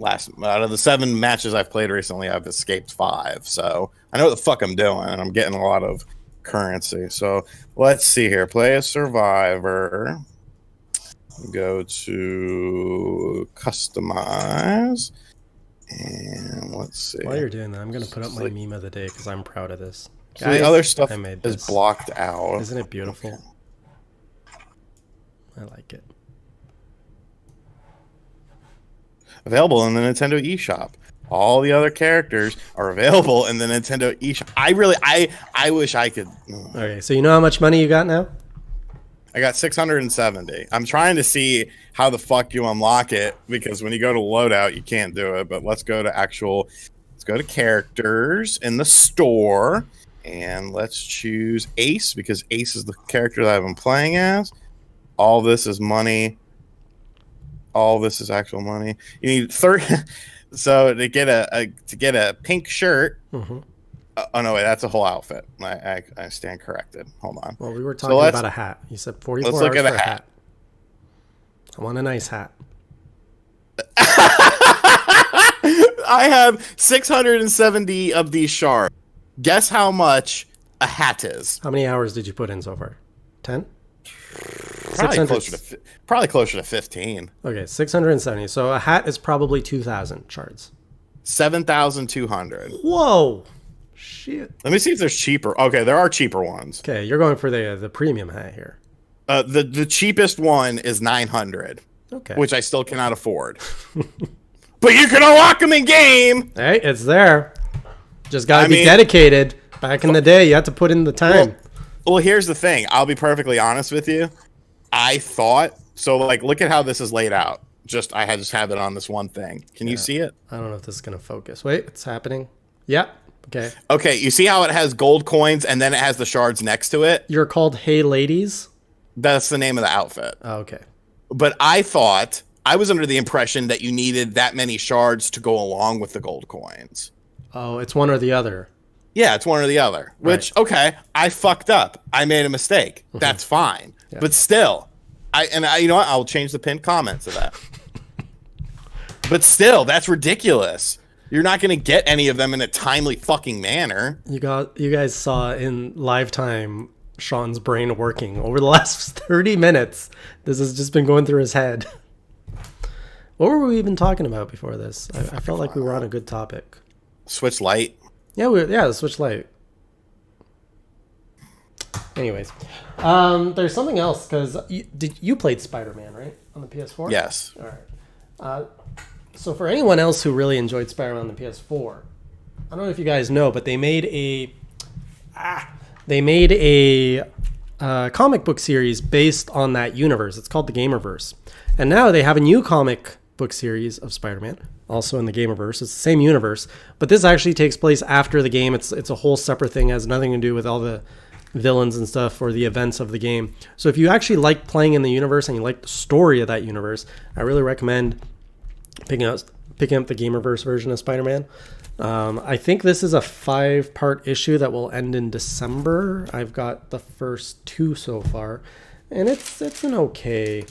out of the 7 matches I've played recently, I've escaped 5. So I know what the fuck I'm doing, and I'm getting a lot of currency. So let's see here. Play a survivor. Go to customize. And let's see. While you're doing that, I'm going to put up my meme of the day because I'm proud of this. So the other stuff is blocked out. Isn't it beautiful? Okay. I like it. Available in the Nintendo eShop. All the other characters are available in the Nintendo eShop. I wish I could. Okay, so you know how much money you got now? I got 670. I'm trying to see how the fuck you unlock it, because when you go to loadout, you can't do it. But let's go to characters in the store. And let's choose Ace, because Ace is the character that I've been playing as. All this is money. All this is actual money. You need 30. So to get a pink shirt. Mm-hmm. Oh no, wait, that's a whole outfit. I stand corrected. Hold on. Well, we were talking about a hat. You said 44 hours for a hat. I want a nice hat. I have 670 of these shards. Guess how much a hat is? How many hours did you put in so far? 10? Probably closer to 15. Okay, 670. So a hat is probably 2,000 shards. 7,200. Whoa. Shit. Let me see if there's cheaper. Okay, there are cheaper ones. Okay, you're going for the premium hat here. The cheapest one is 900. Okay. Which I still cannot afford. But you can unlock them in game. Hey, it's there. Just gotta be dedicated. Back in the day, you had to put in the time. Well, here's the thing. I'll be perfectly honest with you. I thought so. Like, look at how this is laid out. I just have it on this one thing. Can you see it? I don't know if this is gonna focus. Wait, it's happening. Yep. Okay. Okay. You see how it has gold coins and then it has the shards next to it? You're called Hey Ladies? That's the name of the outfit. Oh, okay. But I was under the impression that you needed that many shards to go along with the gold coins. Oh, it's one or the other. Yeah, it's one or the other. Which, okay, I fucked up. I made a mistake. That's fine. Yeah. But still, you know what? I'll change the pinned comment to that. But still, that's ridiculous. You're not going to get any of them in a timely fucking manner. You guys saw in live time Shawn's brain working over the last 30 minutes. This has just been going through his head. What were we even talking about before this? I felt like we were on a good topic. Switch Lite. Yeah, the Switch Lite. Anyways, there's something else, because you played Spider-Man, right, on the PS4? Yes. All right. So for anyone else who really enjoyed Spider-Man on the PS4, I don't know if you guys know, but they made a comic book series based on that universe. It's called the Gamerverse, and now they have a new comic book series of Spider-Man, also in the Gamerverse. It's the same universe, but this actually takes place after the game. It's a whole separate thing. It has nothing to do with all the villains and stuff or the events of the game. So if you actually like playing in the universe and you like the story of that universe, I really recommend picking up the Gamerverse version of Spider-Man. I think this is a 5-part issue that will end in December. I've got the first 2 so far. and it's an okay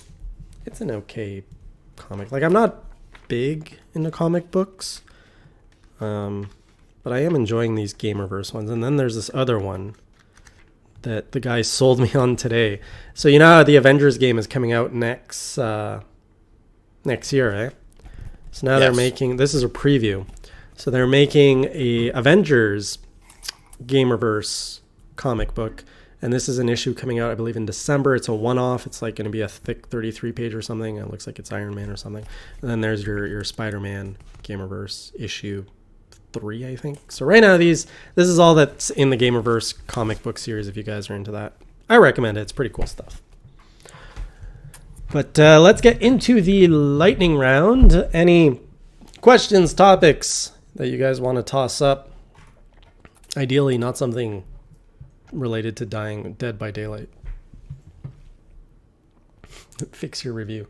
comic. Like, I'm not big into comic books, but I am enjoying these Gamerverse ones. And then there's this other one that the guy sold me on today. So you know how the Avengers game is coming out next year, eh? So now they're making, this is a preview. So they're making a Avengers Gamerverse comic book, and this is an issue coming out, I believe, in December. It's a one-off. It's like going to be a thick 33-page or something. It looks like it's Iron Man or something. And then there's your Spider-Man Gamerverse issue 3, I think. So right now, this is all that's in the Gamerverse comic book series. If you guys are into that, I recommend it. It's pretty cool stuff. But let's get into the lightning round. Any questions, topics that you guys want to toss up? Ideally, not something related to Dead by Daylight. Fix your review.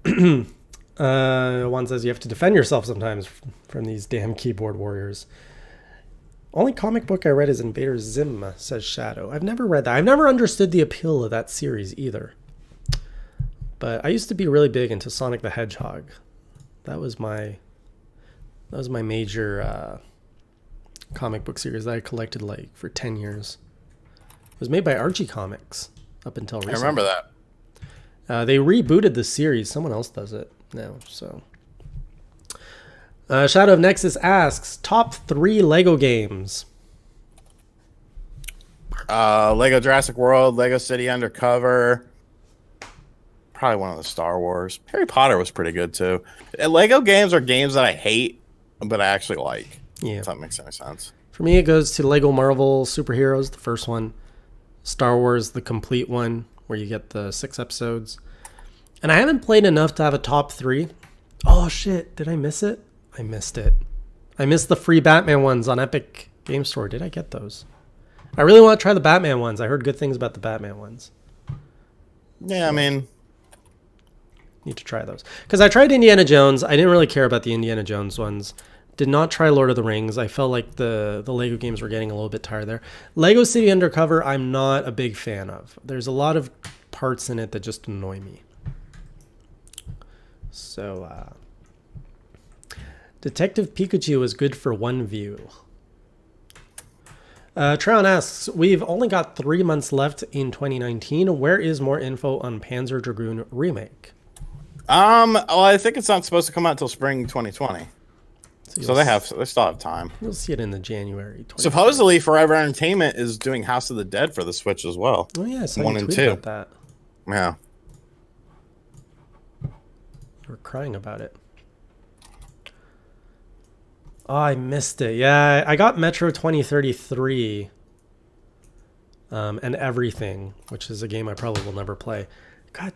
One says you have to defend yourself sometimes from these damn keyboard warriors. Only comic book I read is Invader Zim, says Shadow. I've never read that. I've never understood the appeal of that series either. But I used to be really big into Sonic the Hedgehog. That was my major comic book series that I collected like for 10 years. It was made by Archie Comics up until recently. I remember that. They rebooted the series. Someone else does it now. So, Shadow of Nexus asks, top 3 Lego games. Lego Jurassic World, Lego City Undercover. Probably one of the Star Wars. Harry Potter was pretty good too. Lego games are games that I hate, but I actually like. Yeah. If that makes any sense. For me, it goes to Lego Marvel Superheroes, the first one. Star Wars, the complete one, where you get the 6 episodes. And I haven't played enough to have a top 3. Oh, shit. Did I miss it? I missed it. I missed the free Batman ones on Epic Game Store. Did I get those? I really want to try the Batman ones. I heard good things about the Batman ones. Yeah, I mean... Need to try those. Because I tried Indiana Jones. I didn't really care about the Indiana Jones ones. Did not try Lord of the Rings. I felt like the Lego games were getting a little bit tired there. Lego City Undercover, I'm not a big fan of. There's a lot of parts in it that just annoy me. So, Detective Pikachu was good for one view. Trown asks, we've only got 3 months left in 2019. Where is more info on Panzer Dragoon Remake? Well, I think it's not supposed to come out until spring 2020. So they still have time. You'll see it in the January. Supposedly, Forever Entertainment is doing House of the Dead for the Switch as well. Oh yeah, so 1 and 2. About that. Yeah. We're crying about it. Oh, I missed it. Yeah, I got Metro 2033 and Everything, which is a game I probably will never play. God.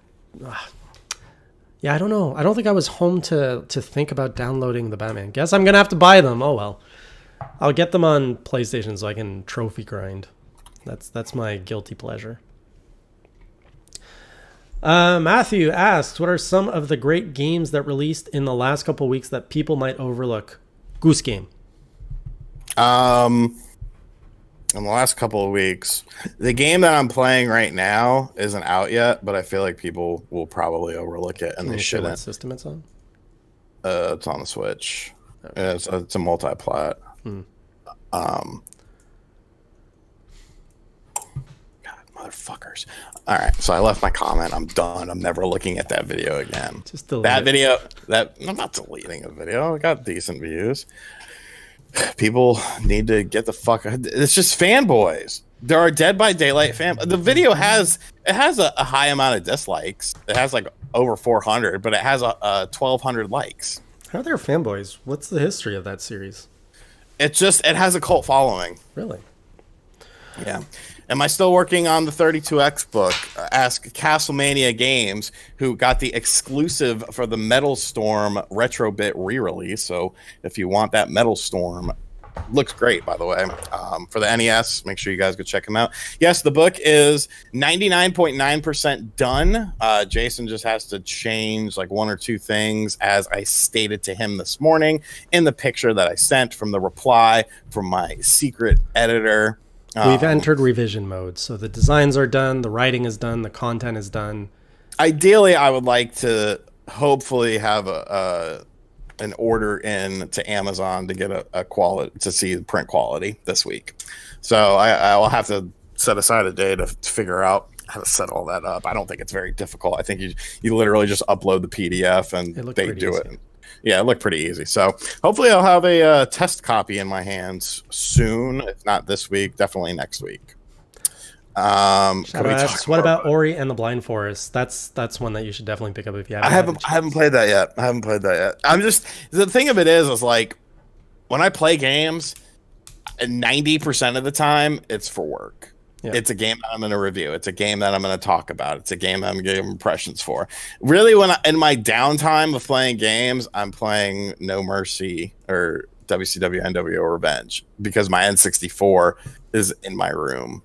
Yeah, I don't know. I don't think I was home to think about downloading the Batman. Guess I'm going to have to buy them. Oh, well. I'll get them on PlayStation so I can trophy grind. That's my guilty pleasure. Matthew asks, what are some of the great games that released in the last couple of weeks that people might overlook? Goose Game. In the last couple of weeks, the game that I'm playing right now isn't out yet, but I feel like people will probably overlook it, and they shouldn't. What system it's on? It's on the Switch. Okay. It's a multi-plat. God, motherfuckers. All right, so I left my comment. I'm done. I'm never looking at that video again. Just delete that video. I'm not deleting a video. I got decent views. People need to get the fuck. It's just fanboys. There are Dead by Daylight fan. The video has a high amount of dislikes. It has like over 400, but it has 1,200 likes. How are there fanboys? What's the history of that series? It has a cult following. Really? Yeah. Am I still working on the 32X book? Ask Castlemania Games, who got the exclusive for the Metal Storm Retrobit re-release. So if you want that Metal Storm, looks great, by the way. For the NES, make sure you guys go check them out. Yes, the book is 99.9% done. Jason just has to change like 1 or 2 things, as I stated to him this morning in the picture that I sent from the reply from my secret editor. We've entered revision mode, so the designs are done, the writing is done, the content is done. Ideally, I would like to hopefully have an order in to Amazon to get a quality to see the print quality this week. So I will have to set aside a day to figure out how to set all that up. I don't think it's very difficult. I think you literally just upload the PDF and they do easy. it. Yeah, it looked pretty easy. So hopefully I'll have a test copy in my hands soon. If not this week, definitely next week. What about Ori and the Blind Forest? That's one that you should definitely pick up if you haven't. I haven't played that yet. I'm just, the thing of it is like when I play games, 90% of the time it's for work. Yeah. It's a game that I'm going to review. It's a game that I'm going to talk about. It's a game that I'm going to give impressions for. Really, in my downtime of playing games, I'm playing No Mercy or WCW NWO Revenge because my N64 is in my room.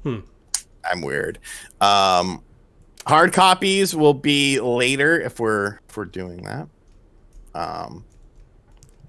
I'm weird. Hard copies will be later if we're doing that.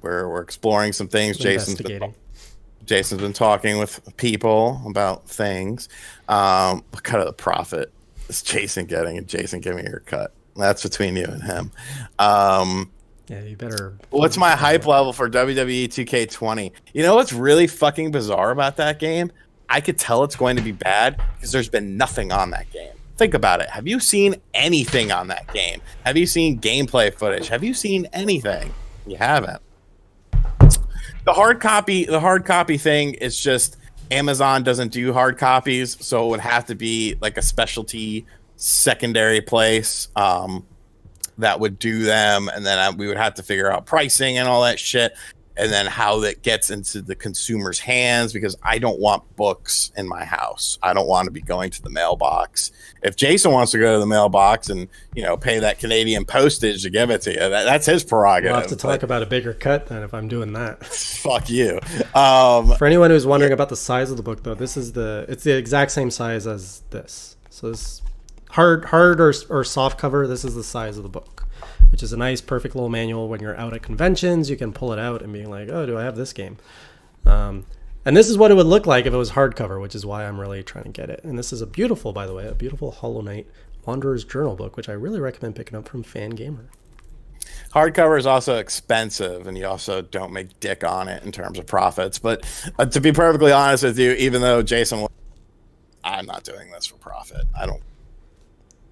We're exploring some things. Jason's been talking with people about things. What cut of the profit is Jason getting? And Jason giving your cut. That's between you and him. Yeah, you better. What's my hype level for WWE 2K20? You know what's really fucking bizarre about that game? I could tell it's going to be bad because there's been nothing on that game. Think about it. Have you seen anything on that game? Have you seen gameplay footage? Have you seen anything? You haven't. The hard copy thing is just Amazon doesn't do hard copies, so it would have to be like a specialty secondary place that would do them, and then we would have to figure out pricing and all that shit, and then how that gets into the consumer's hands, because I don't want books in my house. I don't want to be going to the mailbox. If Jason wants to go to the mailbox and, pay that Canadian postage to give it to you, that's his prerogative. We'll have to talk about a bigger cut than if I'm doing that. Fuck you. For anyone who's wondering about the size of the book, though, it's the exact same size as this. So this hard or soft cover, this is the size of the book, which is a nice, perfect little manual. When you're out at conventions, you can pull it out and be like, oh, do I have this game? And this is what it would look like if it was hardcover, which is why I'm really trying to get it. And this is a beautiful Hollow Knight Wanderer's Journal book, which I really recommend picking up from Fan Gamer. Hardcover is also expensive, and you also don't make dick on it in terms of profits. But to be perfectly honest with you, even though Jason, I'm not doing this for profit.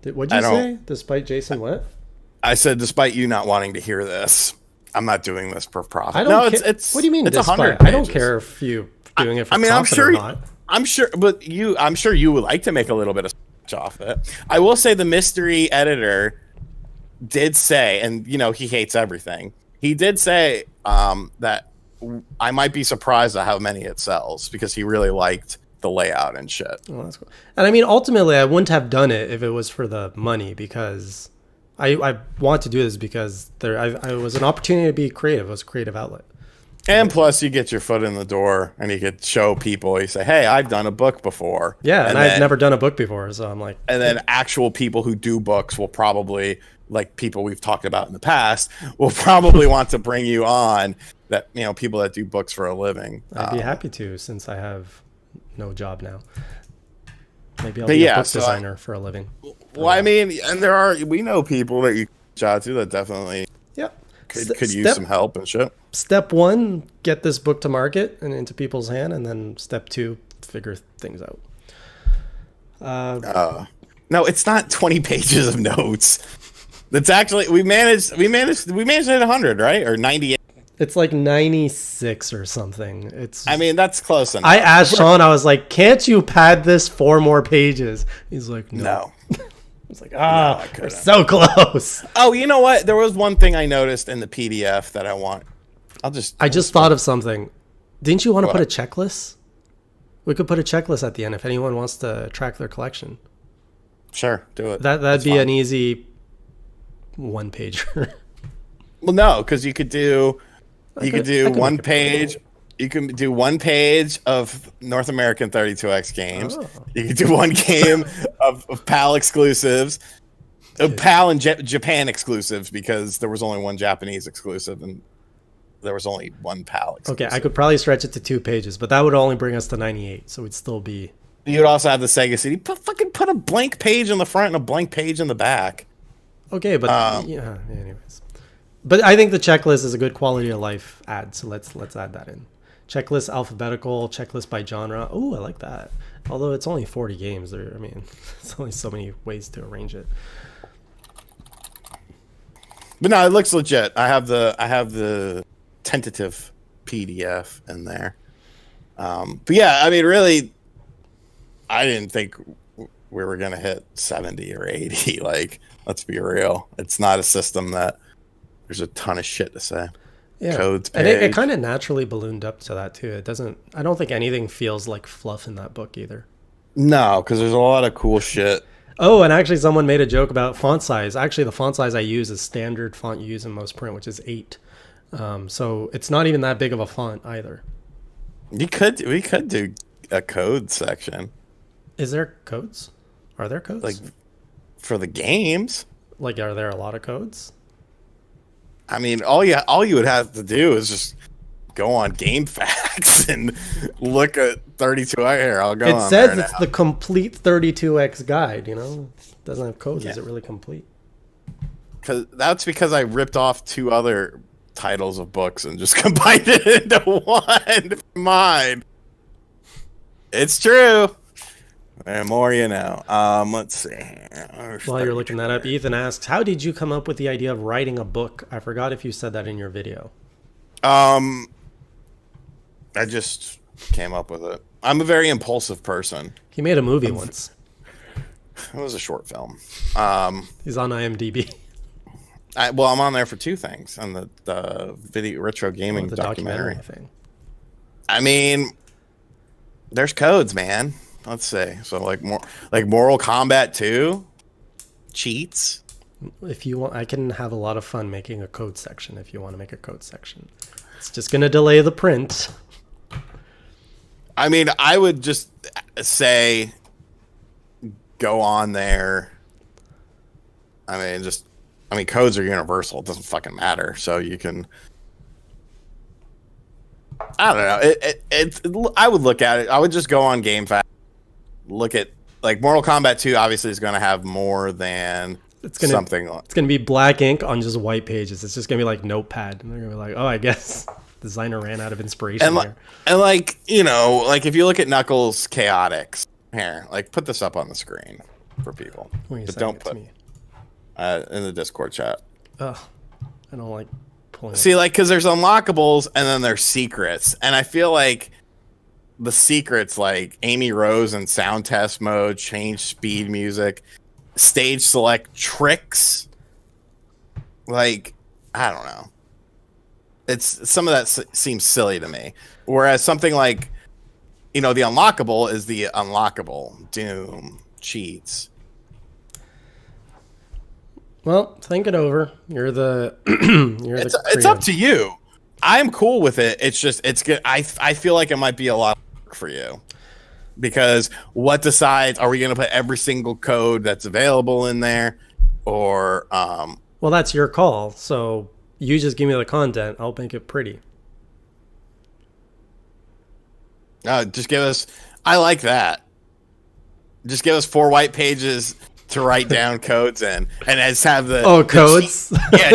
What'd you say? Despite Jason, what? I said, despite you not wanting to hear this, I'm not doing this for profit. I don't care. What do you mean? It's 100 pages. I don't care if you're doing it for profit or not. I'm sure you would like to make a little bit of off it. I will say the mystery editor did say, and he hates everything. He did say that I might be surprised at how many it sells because he really liked the layout and shit. Oh, that's cool. And I mean, ultimately, I wouldn't have done it if it was for the money, because I want to do this because I was an opportunity to be creative. It was a creative outlet. And plus, you get your foot in the door, and you could show people. You say, "Hey, I've done a book before." Yeah, and I've never done a book before, so I'm like. And then actual people who do books will probably, like people we've talked about in the past, will probably want to bring you on. That people that do books for a living. I'd be happy to, since I have no job now. Maybe I'll be a book designer for a living. Well, I mean, and we know people that you chat to that definitely could use some help and shit. Step 1, get this book to market and into people's hand, and then step 2, figure things out. No, it's not 20 pages of notes. That's actually we managed at 100, right? Or 98. It's like 96 or something. That's close enough. I asked Shawn, I was like, can't you pad this 4 more pages? He's like, no. I was like, we're so close. Oh, you know what? There was one thing I noticed in the PDF that I want. I just thought of something. Didn't you want to put a checklist? We could put a checklist at the end if anyone wants to track their collection. Sure, do it. That'd be an easy 1-pager. Well, no, because you could do one page. You can do 1 page of North American 32X games. Oh. You can do 1 game of PAL exclusives, PAL and Japan exclusives, because there was only 1 Japanese exclusive, and there was only one PAL exclusive. Okay, I could probably stretch it to 2 pages, but that would only bring us to 98, so we'd still be... You'd also have the Sega CD. Put a blank page in the front and a blank page in the back. Okay, but yeah, anyways. But I think the checklist is a good quality of life ad, so let's add that in. Checklist alphabetical, checklist by genre. Oh, I like that. Although it's only 40 games, it's only so many ways to arrange it. But no, it looks legit. I have the tentative PDF in there. But yeah, I mean, really, I didn't think we were gonna hit 70 or 80. Like, let's be real. It's not a system that there's a ton of shit to say. Yeah, codes and it kind of naturally ballooned up to that too. It doesn't. I don't think anything feels like fluff in that book either. No, because there's a lot of cool shit. Oh, and actually, someone made a joke about font size. Actually, the font size I use is standard font you use in most print, which is 8. So it's not even that big of a font either. We could do a code section. Is there codes? Are there codes? Like, for the games? Like, are there a lot of codes? I mean, all you would have to do is just go on GameFAQs and look at 32. Here, I'll go. It on says there it's now. the complete 32x guide. You know, it doesn't have codes. Yeah. Is it really complete? Because I ripped off 2 other titles of books and just combined it into one for mine. It's true. And more you know. Let's see. While you're looking that up, Ethan asks, how did you come up with the idea of writing a book? I forgot if you said that in your video. I just came up with it. I'm a very impulsive person. He made a movie once. It was a short film. He's on IMDb. I'm on there for 2 things. On the video retro gaming The documentary thing. I mean, there's codes, man. Let's see. So like Mortal Kombat 2, cheats. If you want, I can have a lot of fun making a code section. If you want to make a code section, it's just gonna delay the print. I mean, I would just say go on there. I mean, codes are universal. It doesn't fucking matter. So you can. I don't know. I would look at it. I would just go on GameFAQs. Look at, like, Mortal Kombat 2 obviously is going to have more than something. It's going to be black ink on just white pages. It's just going to be like Notepad. And they're going to be like, oh, I guess designer ran out of inspiration here. And like, you know, like if you look at Knuckles Chaotix, here, like put this up on the screen for people. But don't put me in the Discord chat. Ugh, I don't like pulling. See, like, because there's unlockables and then there's secrets. And I feel like the secrets, like Amy Rose and sound test mode, change speed music, stage select tricks, like, I don't know. It's some of that seems silly to me. Whereas something like, you know, the unlockable is the unlockable. Doom, cheats. Well, think it over. You're the it's up to you. I'm cool with it. It's just it's good. I feel like it might be a lot of work for you. Because what decides, are we going to put every single code that's available in there, or well, that's your call. So you just give me the content. I'll make it pretty. Just give us. I like that. Just give us 4 white pages to write down codes in, and just have the codes.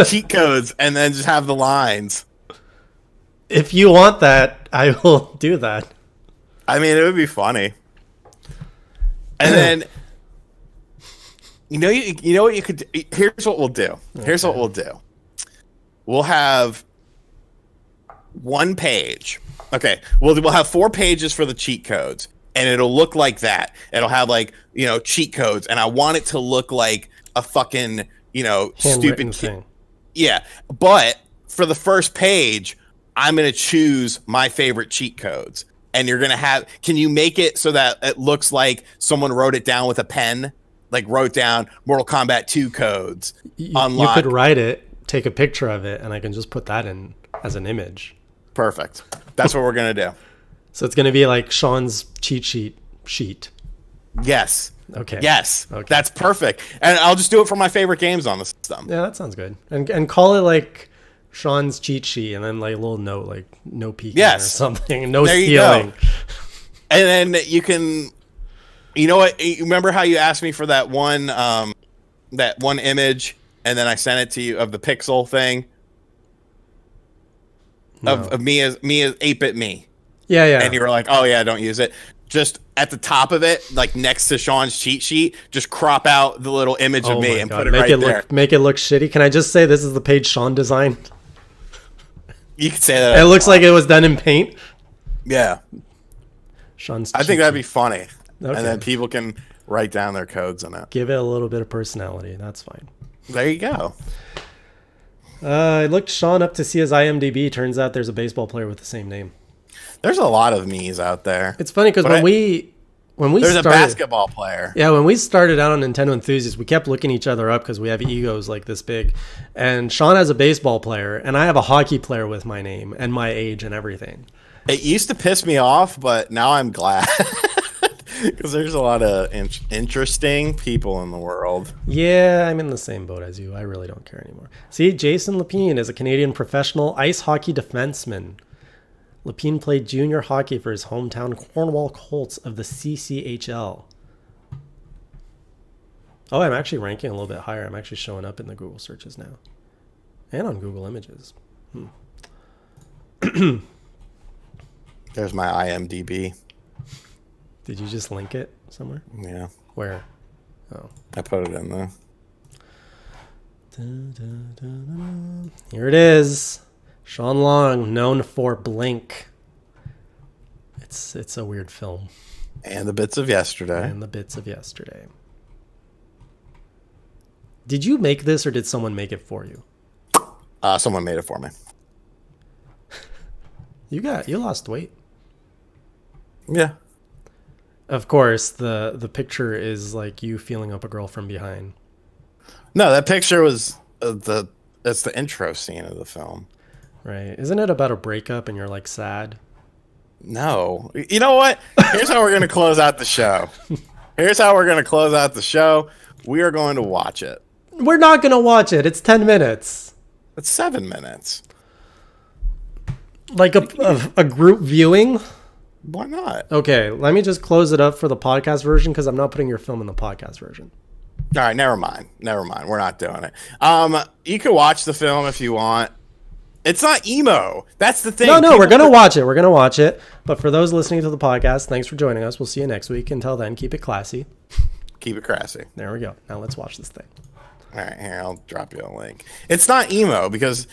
Cheat codes, and then just have the lines. If you want that, I will do that. I mean, it would be funny. And then, you know what you could do? Here's what we'll do. Here's what we'll do. We'll have 1 page. Okay, we'll have 4 pages for the cheat codes, and it'll look like that. It'll have, like, you know, cheat codes, and I want it to look like a fucking, you know, stupid thing. Yeah, but for the first page, I'm going to choose my favorite cheat codes. And you're going to have, can you make it so that it looks like someone wrote it down with a pen? Like wrote down Mortal Kombat 2 codes. You could write it, take a picture of it, and I can just put that in as an image. Perfect. That's what we're going to do. So it's going to be like Shawn's cheat sheet. Yes. Okay. Yes. Okay. That's perfect. And I'll just do it for my favorite games on the system. Yeah, that sounds good. And call it like Shawn's cheat sheet, and then like a little note, like no peeking Yes. or something, no There you stealing. go. And then you can, you know what? You remember how you asked me for that one image, and then I sent it to you of the pixel thing of me as 8-bit me. Yeah, yeah. And you were like, oh yeah, don't use it. Just at the top of it, like next to Shawn's cheat sheet, just crop out the little image of me and put it right there. Make it look shitty. Can I just say this is the page Shawn designed? You could say that. It looks like it was done in paint. Yeah. Shawn's I think that'd be funny. Okay. And then people can write down their codes in it. Give it a little bit of personality. That's fine. There you go. I looked Shawn up to see his IMDb. Turns out there's a baseball player with the same name. There's a lot of me's out there. It's funny because when we there's started, a basketball player. Yeah, when we started out on Nintendo Enthusiasts, we kept looking each other up because we have egos like this big. And Shawn has a baseball player, and I have a hockey player with my name and my age and everything. It used to piss me off, but now I'm glad. Because there's a lot of interesting people in the world. Yeah, I'm in the same boat as you. I really don't care anymore. See, Jason Lapine is a Canadian professional ice hockey defenseman. Lapine played junior hockey for his hometown Cornwall Colts of the CCHL. Oh, I'm actually ranking a little bit higher. I'm actually showing up in the Google searches now. And on Google Images. There's my IMDb. Did you just link it somewhere? Yeah. Where? Oh. I put it in there. Here it is. Shawn Long, known for Blink. It's a weird film. And the bits of yesterday. And the bits of yesterday. Did you make this or did someone make it for you? Someone made it for me. You lost weight. Yeah. Of course, the picture is like you feeling up a girl from behind. No, that picture was that's the intro scene of the film. Right. Isn't it about a breakup and you're like sad? No. You know what? Here's how we're going to close out the show. We are going to watch it. We're not going to watch it. It's 10 minutes. It's 7 minutes. Like a group viewing? Why not? Okay, let me just close it up for the podcast version because I'm not putting your film in the podcast version. All right, never mind. We're not doing it. You can watch the film if you want. It's not emo. That's the thing. No, we're going to watch it. But for those listening to the podcast, thanks for joining us. We'll see you next week. Until then, keep it classy. Keep it classy. There we go. Now let's watch this thing. All right, here, I'll drop you a link. It's not emo because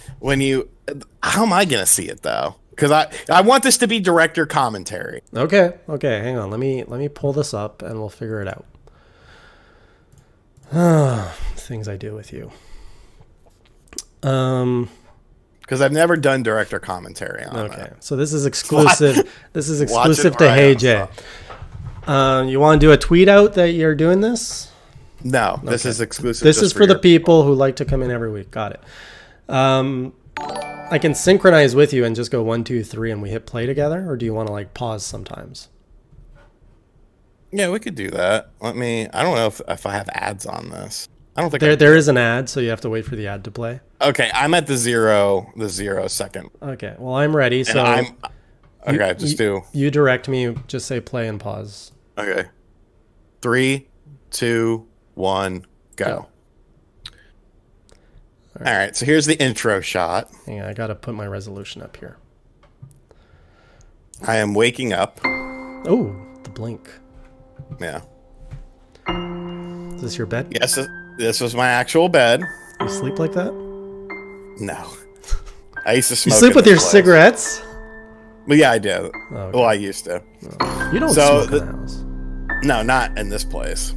how am I going to see it though? Because I want this to be director commentary. Okay, hang on. Let me pull this up and we'll figure it out. Things I do with you. Because I've never done director commentary on it. Okay, so this is exclusive. This is exclusive to right Hey Jay. You want to do a tweet out that you're doing this? No, this is exclusive. This is for the people who like to come in every week. Got it. I can synchronize with you and just go 1, 2, 3 and we hit play together, or do you want to like pause sometimes? Yeah, we could do that. I don't know if I have ads on this. I don't think there is an ad, so you have to wait for the ad to play. Okay, I'm at the 0 second. Okay, well I'm ready. So you direct me. Just say play and pause. Okay, 3, 2, 1, go. All right, so here's the intro shot. Hang on, I gotta put my resolution up here. I am waking up. Oh, the blink. Yeah. Is this your bed? Yes, this was my actual bed. You sleep like that? No. I used to smoke. You sleep with your cigarettes? But yeah, I do. Oh, okay. Well, I used to. Oh. You don't smoke in the house. No, not in this place.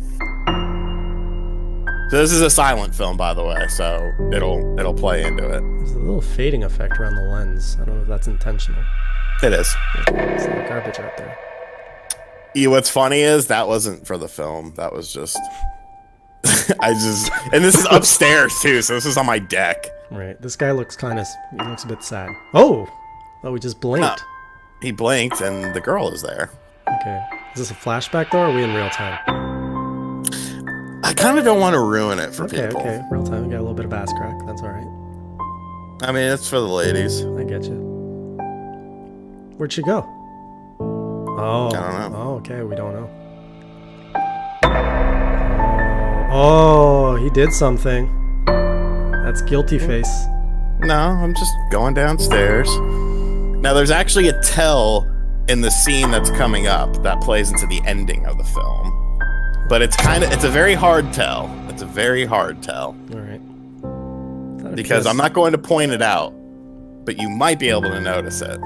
So this is a silent film, by the way, so it'll play into it. There's a little fading effect around the lens. I don't know if that's intentional. It is. There's a lot of garbage out there. What's funny is that wasn't for the film. That was just... and this is upstairs, too, so this is on my deck. Right. This guy looks he looks a bit sad. Oh, he just blinked. No, he blinked, and the girl is there. Okay. Is this a flashback, though, or are we in real time? I kind of don't want to ruin it for people. Okay, real time. We got a little bit of ass crack. That's all right. I mean, it's for the ladies. I get you. Where'd she go? Oh. I don't know. Oh, okay. We don't know. Oh, he did something. That's guilty face. No, I'm just going downstairs. Now, there's actually a tell in the scene that's coming up that plays into the ending of the film. But it's a very hard tell. It's a very hard tell. All right. Because I'm not going to point it out, but you might be able to notice it.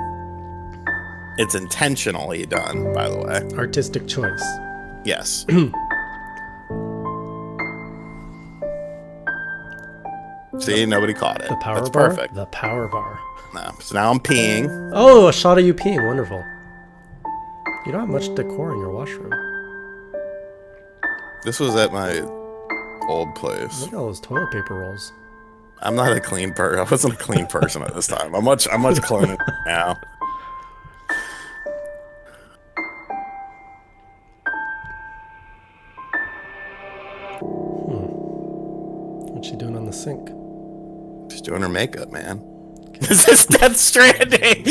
It's intentionally done, by the way. Artistic choice. Yes. See, nobody caught it. The power That's bar? perfect. The power bar. No. So now I'm peeing. Oh, a shot of you peeing. Wonderful. You don't have much decor in your washroom. This was at my old place. Look at all those toilet paper rolls. I'm not a clean person. I wasn't a clean person at this time. I'm much cleaner now. What's she doing on the sink? She's doing her makeup, man. Okay. This is Death Stranding.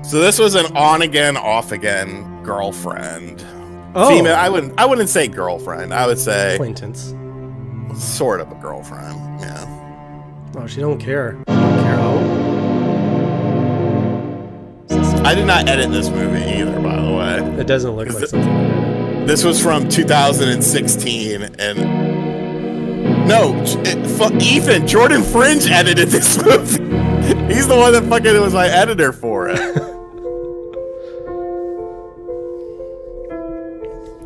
So this was an on-again, off-again girlfriend. Oh. Female. I wouldn't say girlfriend. I would say acquaintance. Sort of a girlfriend. Yeah. Oh, she don't care. She don't care. Oh. I did not edit this movie either, by the way. It doesn't look like something like that. This was from 2016, and no, Ethan, Jordan Fringe edited this movie. He's the one that fucking was my editor for it.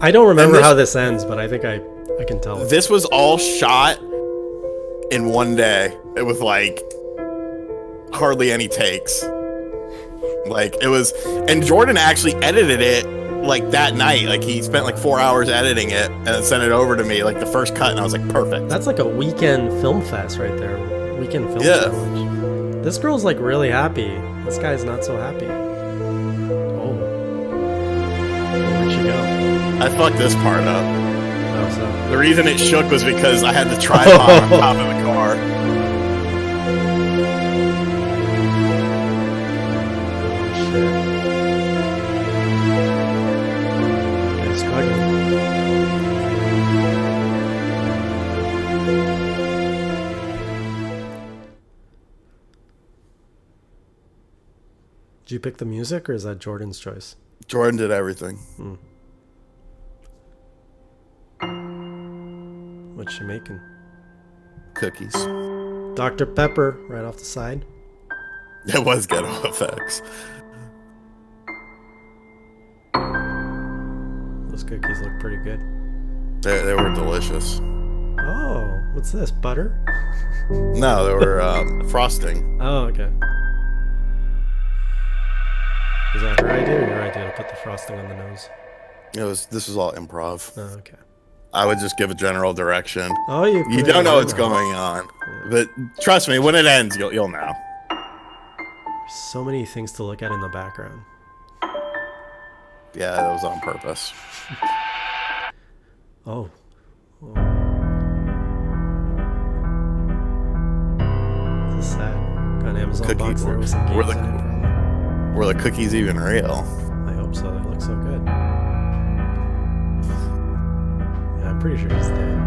I don't remember how this ends, but I think I can tell. This was all shot in one day. It was like hardly any takes. Like it was, and Jordan actually edited it like that night. Like he spent like 4 hours editing it and then sent it over to me, like the first cut, and I was like, perfect. That's like a weekend film fest right there. Weekend film challenge. This girl's like really happy. This guy's not so happy. Oh. Where'd she go? I fucked this part up. Oh, so. The reason it shook was because I had the tripod on top of the car. Did you pick the music, or is that Jordan's choice? Jordan did everything. What's she making? Cookies. Dr. Pepper, right off the side. It was ghetto effects. Those cookies look pretty good. They were delicious. Oh, what's this? Butter? No, they were frosting. Oh, okay. Is that her idea or your idea to put the frosting on the nose? This was all improv. Oh, okay. I would just give a general direction. Oh, you don't know what's going on, but trust me, when it ends, you'll know. There's so many things to look at in the background. Yeah, that was on purpose. Oh. This is sad. Got an Amazon box there with some games in it. Were the cookies even real? I hope so. They look so good. Yeah, I'm pretty sure he's dead.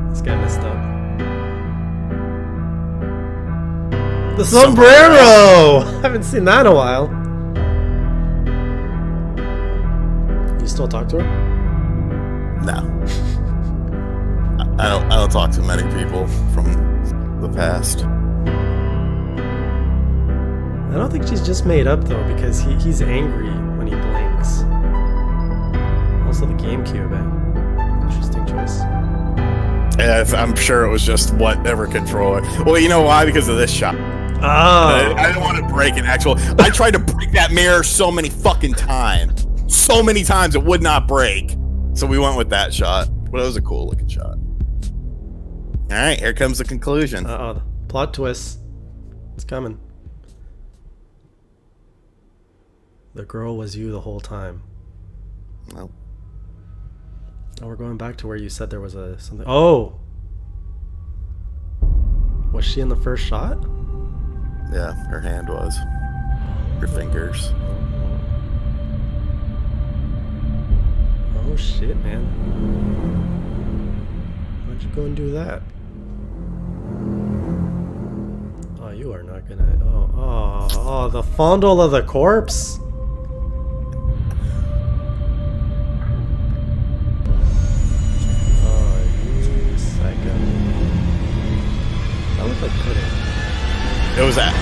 This guy messed up. The sombrero! I haven't seen that in a while. You still talk to her? No. I don't talk to many people from the past. I don't think she's just made up though, because he's angry when he blinks. Also the GameCube, interesting choice. Yeah, I'm sure it was just whatever controller. Well, you know why? Because of this shot. Oh. I didn't want to break an actual. I tried to break that mirror so many fucking times. So many times it would not break. So we went with that shot. But it was a cool looking shot. All right, here comes the conclusion. Uh-oh, plot twist. It's coming. The girl was you the whole time. Nope. Oh, we're going back to where you said there was a something. Oh, was she in the first shot? Yeah, her hand was. Her fingers. Oh shit, man! Why'd you go and do that? Oh, you are not gonna. Oh, the fondle of the corpse. That looked like pudding. It was that.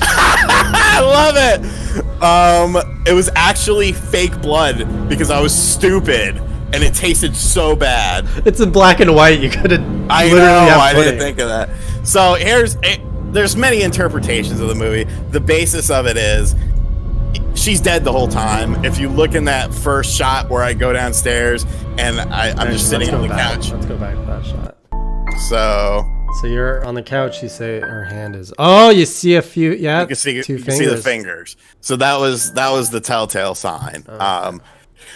I love it. It was actually fake blood because I was stupid and it tasted so bad. It's in black and white. You could have. I know. I didn't think of that. So there's many interpretations of the movie. The basis of it is she's dead the whole time. If you look in that first shot where I go downstairs and I'm just sitting on the couch. Let's go back to that shot. So you're on the couch. You say her hand is. Oh, you see a few. Yeah, you can see the fingers. So that was the telltale sign. Okay.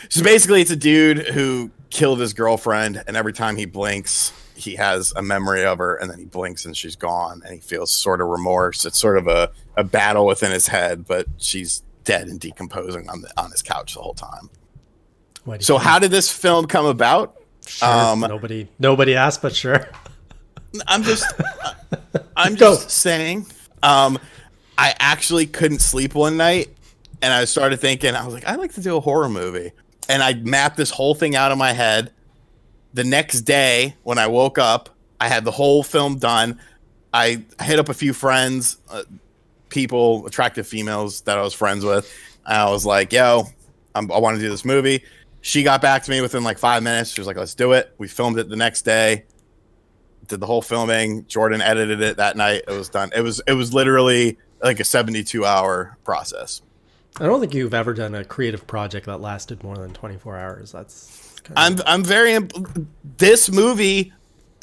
So basically, it's a dude who killed his girlfriend, and every time he blinks, he has a memory of her, and then he blinks and she's gone, and he feels sort of remorse. It's sort of a battle within his head, but she's dead and decomposing on his couch the whole time. So how did this film come about? Sure, nobody asked, but sure. I'm just saying. I actually couldn't sleep one night, and I started thinking, I was like, I'd like to do a horror movie, and I mapped this whole thing out in my head. The next day, when I woke up, I had the whole film done. I hit up a few friends, people, attractive females that I was friends with. And I was like, yo, I want to do this movie. She got back to me within like 5 minutes. She was like, let's do it. We filmed it the next day. Did the whole filming. Jordan edited it that night. It was done. It was literally like a 72-hour process. I don't think you've ever done a creative project that lasted more than 24 hours. That's this movie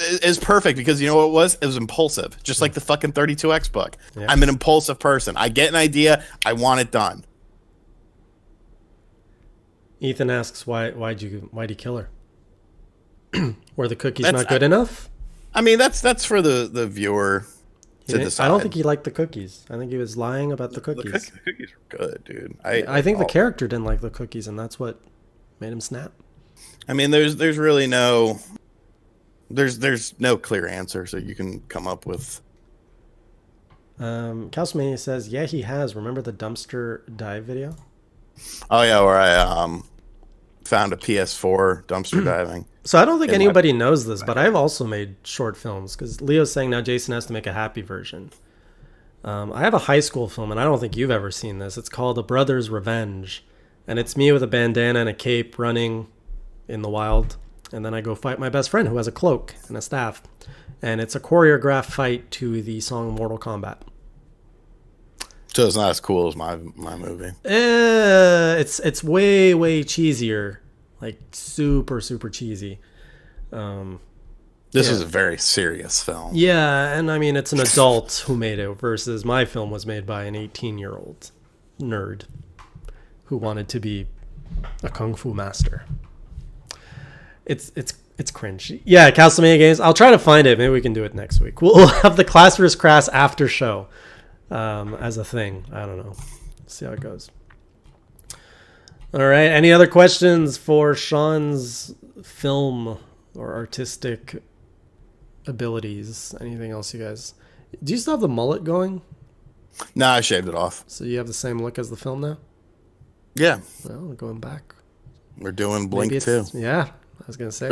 is perfect because you know what it was? It was impulsive, just like the fucking 32X book. Yeah. I'm an impulsive person. I get an idea, I want it done. Ethan asks, why'd you kill her? Were the cookies not good enough? I mean, that's for the viewer to decide. I don't think he liked the cookies. I think he was lying about the cookies. The cookies are good, dude. I think the character didn't like the cookies, and that's what made him snap. I mean, there's really no clear answer, so you can come up with. Calcimania says, yeah, he has. Remember the dumpster dive video? Oh yeah, where I found a PS4 dumpster diving. So I don't think anybody knows this, but I've also made short films because Leo's saying now Jason has to make a happy version. I have a high school film, and I don't think you've ever seen this. It's called A Brother's Revenge, and it's me with a bandana and a cape running in the wild, and then I go fight my best friend who has a cloak and a staff, and it's a choreographed fight to the song Mortal Kombat. So it's not as cool as my movie. It's way cheesier, like super cheesy. This is a very serious film. Yeah, and I mean it's an adult who made it versus my film was made by an 18-year-old nerd who wanted to be a kung fu master. It's cringe. Yeah, Castlevania games. I'll try to find it. Maybe we can do it next week. We'll have the Class vs. Crass after show as a thing. I don't know. See how it goes. All right. Any other questions for Shawn's film or artistic abilities? Anything else, you guys? Do you still have the mullet going? No, I shaved it off. So you have the same look as the film now? Yeah. Well, we're going back. We're doing Blink 2. Yeah. I was going to say.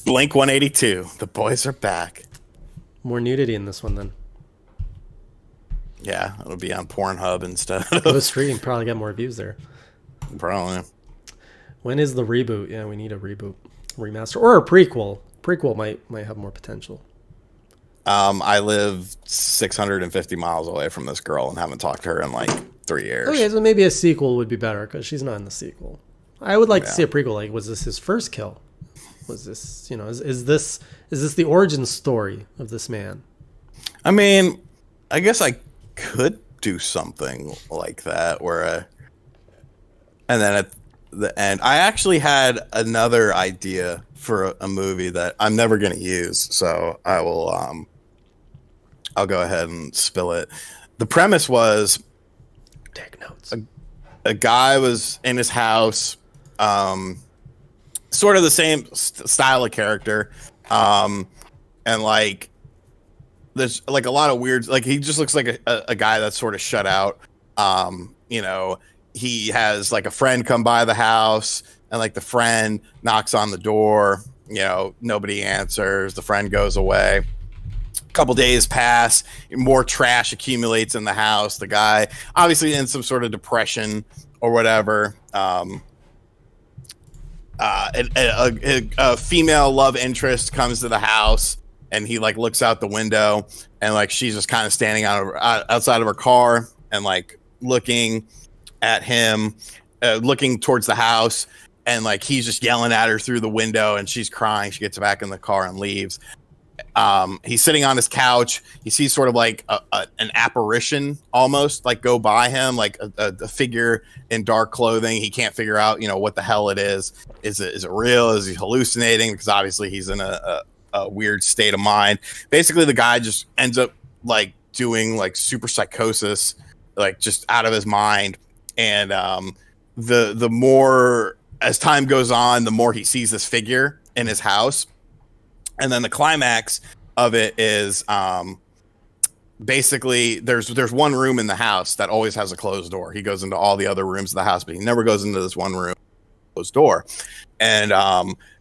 Blink 182. The boys are back. More nudity in this one, then. Yeah, it'll be on Pornhub instead. Go stream. Probably get more views there. Probably. When is the reboot? Yeah, we need a reboot. Remaster. Or a prequel. Prequel might have more potential. I live 650 miles away from this girl and haven't talked to her in like 3 years. Okay, so maybe a sequel would be better because she's not in the sequel. I would like to see a prequel. Like, was this his first kill? Was this, is this the origin story of this man? I mean, I guess I could do something like that where And then at the end, I actually had another idea for a movie that I'm never going to use. So I will, I'll go ahead and spill it. The premise was, take notes. A guy was in his house, sort of the same style of character. And like, there's like a lot of weird, like he just looks like a guy that's sort of shut out. You know, he has like a friend come by the house, and like the friend knocks on the door, you know, nobody answers, the friend goes away. A couple days pass, more trash accumulates in the house. The guy obviously in some sort of depression or whatever. A female love interest comes to the house, and he like looks out the window, and like she's just kind of standing outside of her car and like looking at him, looking towards the house, and like he's just yelling at her through the window, and she's crying. She gets back in the car and leaves. He's sitting on his couch. He sees sort of like an apparition almost like go by him, like a figure in dark clothing. He can't figure out, you know, what the hell it is. Is it real? Is he hallucinating? Because obviously he's in a weird state of mind. Basically, the guy just ends up like doing like super psychosis, like just out of his mind. And the more as time goes on, the more he sees this figure in his house. And then the climax of it is basically there's one room in the house that always has a closed door. He goes into all the other rooms of the house, but he never goes into this one room closed door. And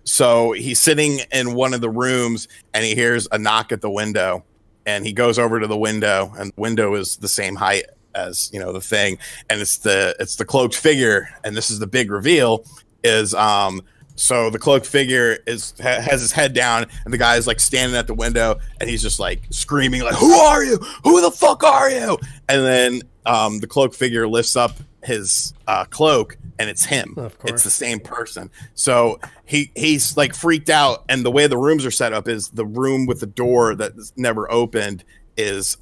so he's sitting in one of the rooms, and he hears a knock at the window, and he goes over to the window, and the window is the same height as, you know, the thing, and it's the cloaked figure. And this is the big reveal is so the cloaked figure has his head down, and the guy is like standing at the window, and he's just like screaming like, "Who are you? Who the fuck are you?" And then the cloaked figure lifts up his cloak, and it's him. Of course. It's the same person. So he's like freaked out, and the way the rooms are set up is the room with the door that's never opened is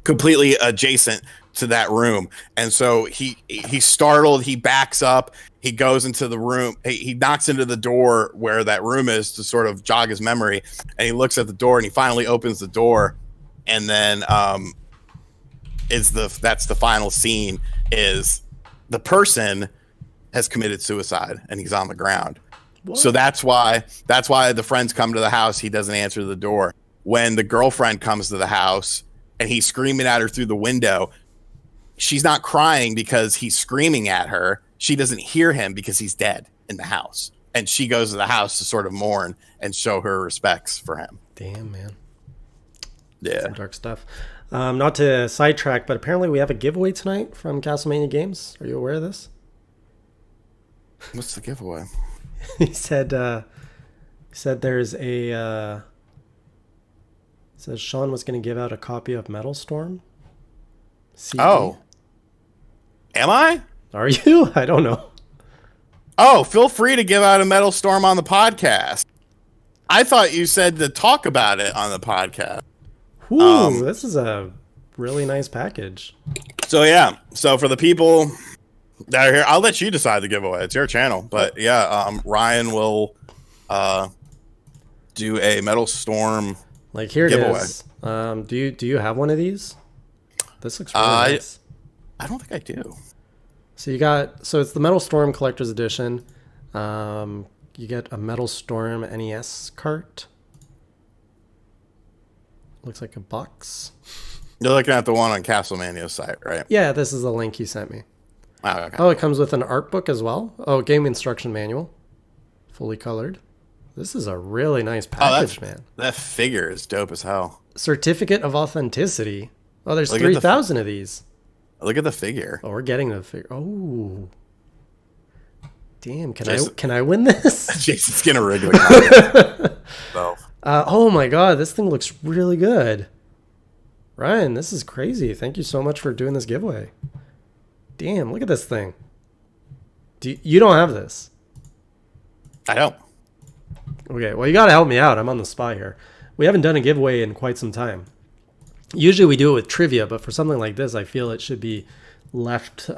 completely adjacent to that room. And so he's startled. He backs up. He goes into the room. He knocks into the door where that room is to sort of jog his memory. And he looks at the door, and he finally opens the door. And then that's the final scene is the person has committed suicide, and he's on the ground. What? So that's why the friends come to the house. He doesn't answer the door. When the girlfriend comes to the house and he's screaming at her through the window, she's not crying because he's screaming at her. She doesn't hear him because he's dead in the house. And she goes to the house to sort of mourn and show her respects for him. Damn, man. Yeah. Some dark stuff. Not to sidetrack, but apparently we have a giveaway tonight from Castlemania Games. Are you aware of this? What's the giveaway? He said there's a... says Shawn was going to give out a copy of Metal Storm. CD. Oh. Am I? Are you? I don't know. Oh, feel free to give out a Metal Storm on the podcast. I thought you said to talk about it on the podcast. Ooh, this is a really nice package. So, yeah. So, for the people that are here, I'll let you decide the giveaway. It's your channel. But, yeah, Ryan will do a Metal Storm like here giveaway. It is. Do you have one of these? This looks really nice. I don't think I do. So it's the Metal Storm Collector's Edition. You get a Metal Storm NES cart. Looks like a box. You're looking at the one on Castlemania's site, right? Yeah, this is the link you sent me. Oh, okay. Oh, it comes with an art book as well. Oh, game instruction manual. Fully colored. This is a really nice package, man. That figure is dope as hell. Certificate of Authenticity. Oh, there's 3,000 of these. Look at the figure. Oh, we're getting the figure. Oh. Damn, can I win this? Jason's gonna rig the so. Oh my god, this thing looks really good. Ryan, this is crazy. Thank you so much for doing this giveaway. Damn, look at this thing. You don't have this? I don't. Okay, well, you gotta help me out. I'm on the spot here. We haven't done a giveaway in quite some time. Usually we do it with trivia, but for something like this, I feel it should be left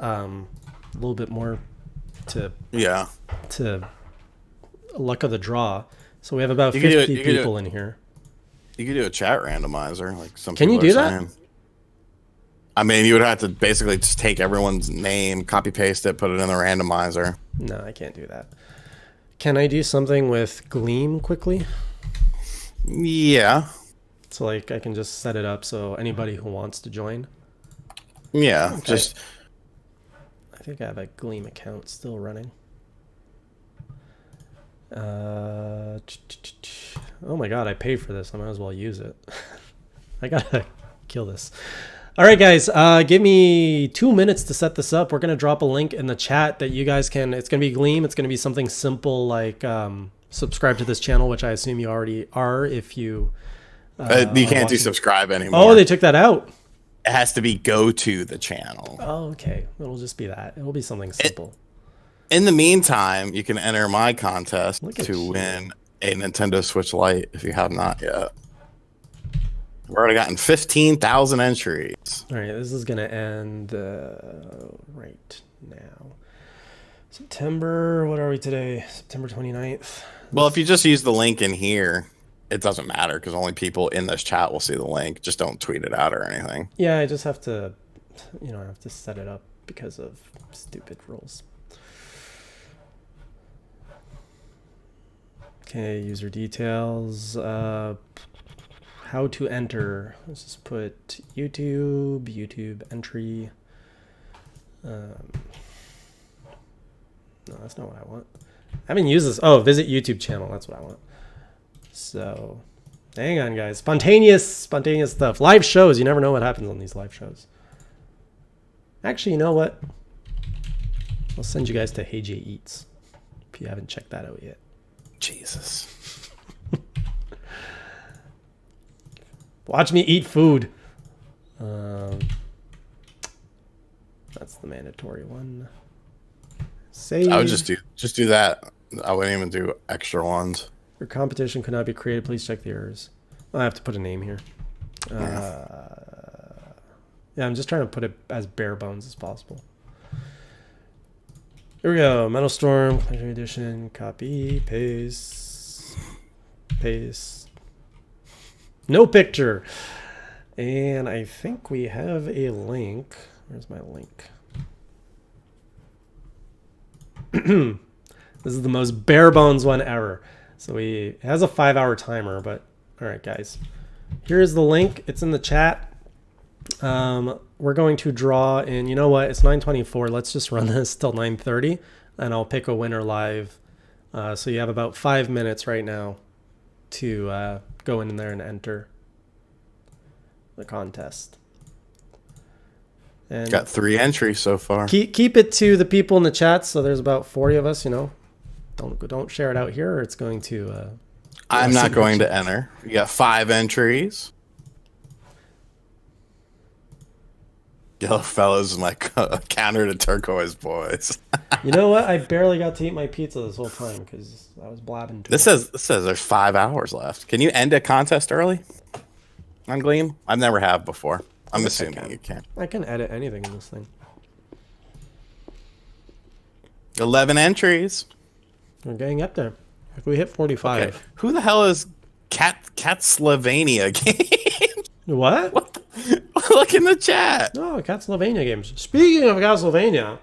a little bit more to luck of the draw. So we have about 50 people in here. You could do a chat randomizer, like some. Can you do that? I mean, you would have to basically just take everyone's name, copy paste it, put it in the randomizer. No, I can't do that. Can I do something with Gleam quickly? Yeah. So like I can just set it up so anybody who wants to join. Yeah, okay. I think I have a Gleam account still running. Oh my god, I paid for this. I might as well use it. I gotta kill this. All right, guys, give me 2 minutes to set this up. We're going to drop a link in the chat that you guys can, it's going to be Gleam. It's going to be something simple like subscribe to this channel, which I assume you already are if you... you can't do subscribe anymore. Oh, they took that out. It has to be go to the channel. Oh, okay. It'll just be that. It'll be something simple. In the meantime, you can enter my contest to win a Nintendo Switch Lite if you have not yet. We've already gotten 15,000 entries. All right, this is going to end right now. September, what are we today? September 29th. Well, if you just use the link in here, it doesn't matter because only people in this chat will see the link. Just don't tweet it out or anything. Yeah, I just have to, I have to set it up because of stupid rules. Okay, user details. How to enter. Let's just put YouTube entry. No, that's not what I want. I haven't used this. Oh, visit YouTube channel. That's what I want. So, hang on, guys. Spontaneous stuff. Live shows. You never know what happens on these live shows. Actually, you know what? I'll send you guys to Hey Jay Eats if you haven't checked that out yet. Jesus. Watch me eat food. That's the mandatory one. Save. I would just do that. I wouldn't even do extra ones. Your competition could not be created. Please check the errors. I have to put a name here. Yeah, I'm just trying to put it as bare bones as possible. Here we go. Metal Storm, Legendary Edition. Copy, paste. No picture. And I think we have a link. Where's my link? This is the most bare bones one ever. So it has a 5-hour timer, but all right, guys. Here's the link. It's in the chat. We're going to draw in, you know what? It's 9:24. Let's just run this till 9:30 and I'll pick a winner live. So you have about 5 minutes right now to go in there and enter the contest. And got 3 entries so far. Keep it to the people in the chat. So there's about 40 of us, Don't share it out here or it's going to... I'm not going to enter. You got 5 entries. Yellow Fellows is like a counter to Turquoise Boys. You know what? I barely got to eat my pizza this whole time because I was blabbing. This says there's 5 hours left. Can you end a contest early on Gleam? I've never have before. I'm assuming you can. I can edit anything in this thing. 11 entries. We're getting up there. If we hit 45. Okay. Who the hell is Slovenia game? What? Look in the chat. Oh, Castlevania games. Speaking of Castlevania,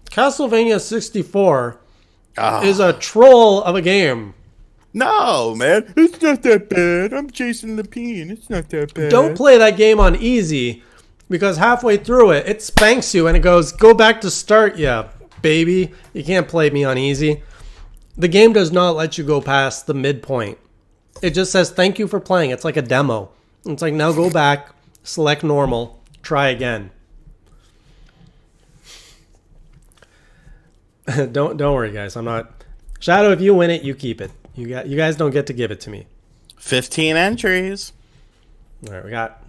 Castlevania 64 is a troll of a game. No, man. It's not that bad. I'm Jason Lapine. It's not that bad. Don't play that game on easy because halfway through it spanks you and it goes, go back to start, yeah, baby. You can't play me on easy. The game does not let you go past the midpoint. It just says, thank you for playing. It's like a demo. It's like, now go back, select normal, try again. Don't worry, guys. I'm not... Shadow, if you win it, you keep it. You guys don't get to give it to me. 15 entries. All right, we got...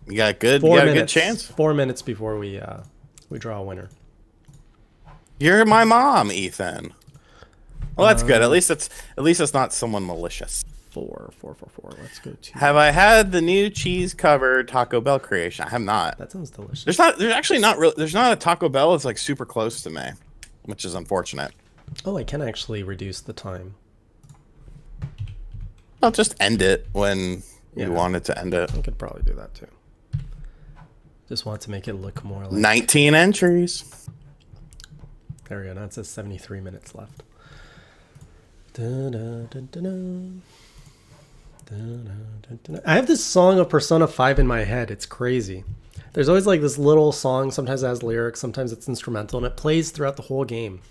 You got good. You got a good chance. 4 minutes before we draw a winner. You're my mom, Ethan. Well, that's good. At least it's not someone malicious. 4. Let's go to. Have I had the new cheese covered Taco Bell creation? I have not. That sounds delicious. There's actually not real. There's not a Taco Bell that's like super close to me, which is unfortunate. Oh, I can actually reduce the time. I'll just end it when you wanted to end it. I could probably do that too. Just want to make it look more like 19 entries. There we go. Now it says 73 minutes left. I have this song of Persona 5 in my head. It's crazy. There's always like this little song. Sometimes it has lyrics. Sometimes it's instrumental. And it plays throughout the whole game.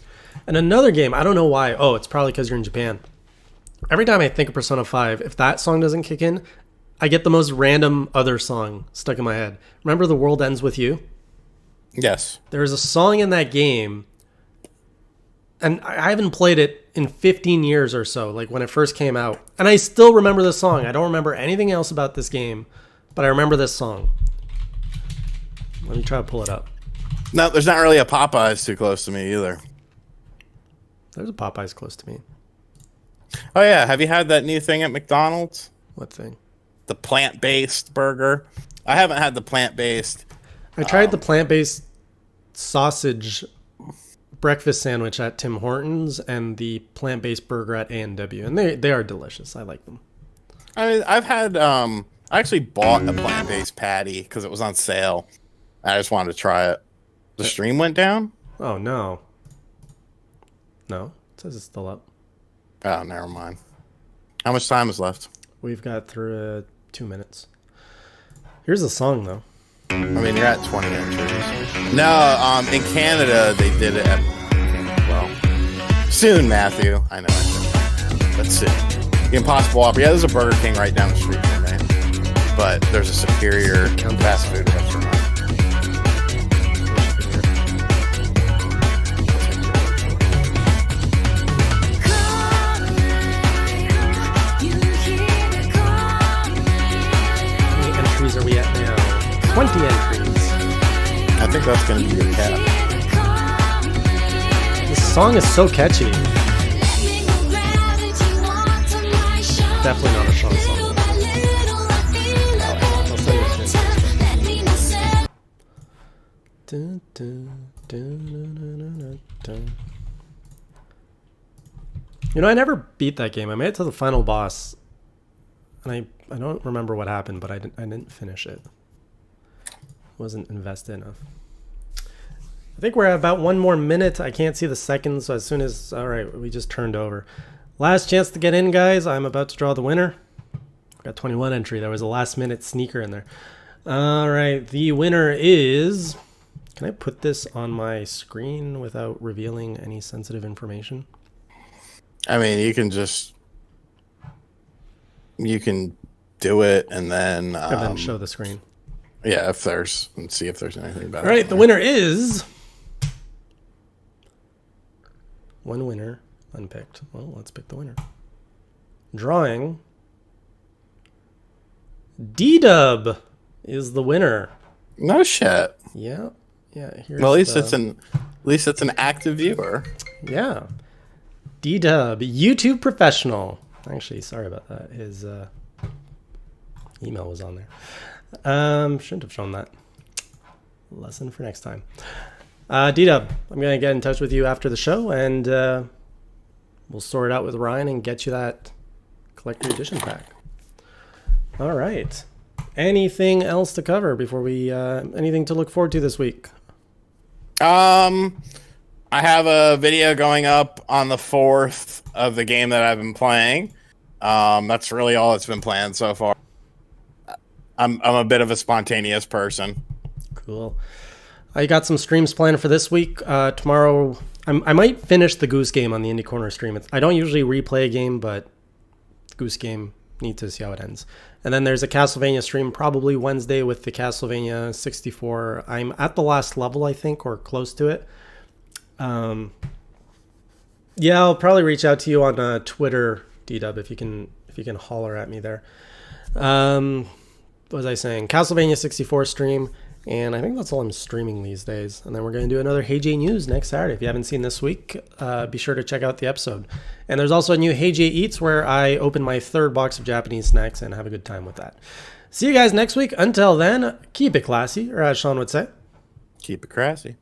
And another game, I don't know why. Oh, it's probably because you're in Japan. Every time I think of Persona 5, if that song doesn't kick in, I get the most random other song stuck in my head. Remember The World Ends With You? Yes. There's a song in that game, and I haven't played it in 15 years or so, like when it first came out. And I still remember this song. I don't remember anything else about this game, but I remember this song. Let me try to pull it up. No, there's not really a Popeyes too close to me either. There's a Popeyes close to me. Oh, yeah. Have you had that new thing at McDonald's? What thing? The plant-based burger. I haven't had the plant-based. I tried the plant-based sausage breakfast sandwich at Tim Hortons and the plant-based burger at A&W, and they are delicious. I like them. I mean, I've had I actually bought a plant-based patty because it was on sale. I just wanted to try it. The stream went down? Oh, no. No, it says it's still up. Oh, never mind. How much time is left? We've got through 2 minutes. Here's the song, though. I mean, you're at 20 entries. No, in Canada, they did it at, well, soon, Matthew. I know, but soon. The Impossible Whopper. Yeah, there's a Burger King right down the street from me. But there's a superior fast food restaurant. Are we at now? 20 entries. I think that's going to be your cap. This song is so catchy. Definitely not a Shawn song. You know, I never beat that game. I made it to the final boss, and I don't remember what happened, but I didn't finish it. Wasn't invested enough. I think we're at about 1 more minute. I can't see the seconds, so as soon as... All right, we just turned over. Last chance to get in, guys. I'm about to draw the winner. Got 21 entry. There was a last-minute sneaker in there. All right, the winner is... Can I put this on my screen without revealing any sensitive information? I mean, you can just... You can do it and then show the screen. Yeah, and see if there's anything about it. All right, the winner is one winner unpicked. Well, let's pick the winner. Drawing. D-Dub is the winner. No shit. Yeah. Here's well, at least it's an active viewer. Yeah. D-Dub, YouTube professional. Actually, sorry about that. His email was on there. Shouldn't have shown that. Lesson for next time. D-Dub, I'm going to get in touch with you after the show, and we'll sort it out with Ryan and get you that collector edition pack. All right. Anything else to cover before we... anything to look forward to this week? I have a video going up on the 4th of the game that I've been playing. That's really all that's been planned so far. I'm a bit of a spontaneous person. Cool. I got some streams planned for this week. Tomorrow, I might finish the Goose Game on the Indie Corner stream. I don't usually replay a game, but Goose Game, need to see how it ends. And then there's a Castlevania stream probably Wednesday with the Castlevania 64. I'm at the last level, I think, or close to it. Yeah, I'll probably reach out to you on Twitter, D-Dub, if you can holler at me there. What was I saying? Castlevania 64 stream, And I think that's all I'm streaming these days. And then we're going to do another Hey Jay News next Saturday. If you haven't seen this week, be sure to check out the episode. And there's also a new Hey Jay Eats where I open my 3rd box of Japanese snacks and have a good time with that. See you guys next week. Until then, keep it classy, or as Shawn would say, keep it crassy.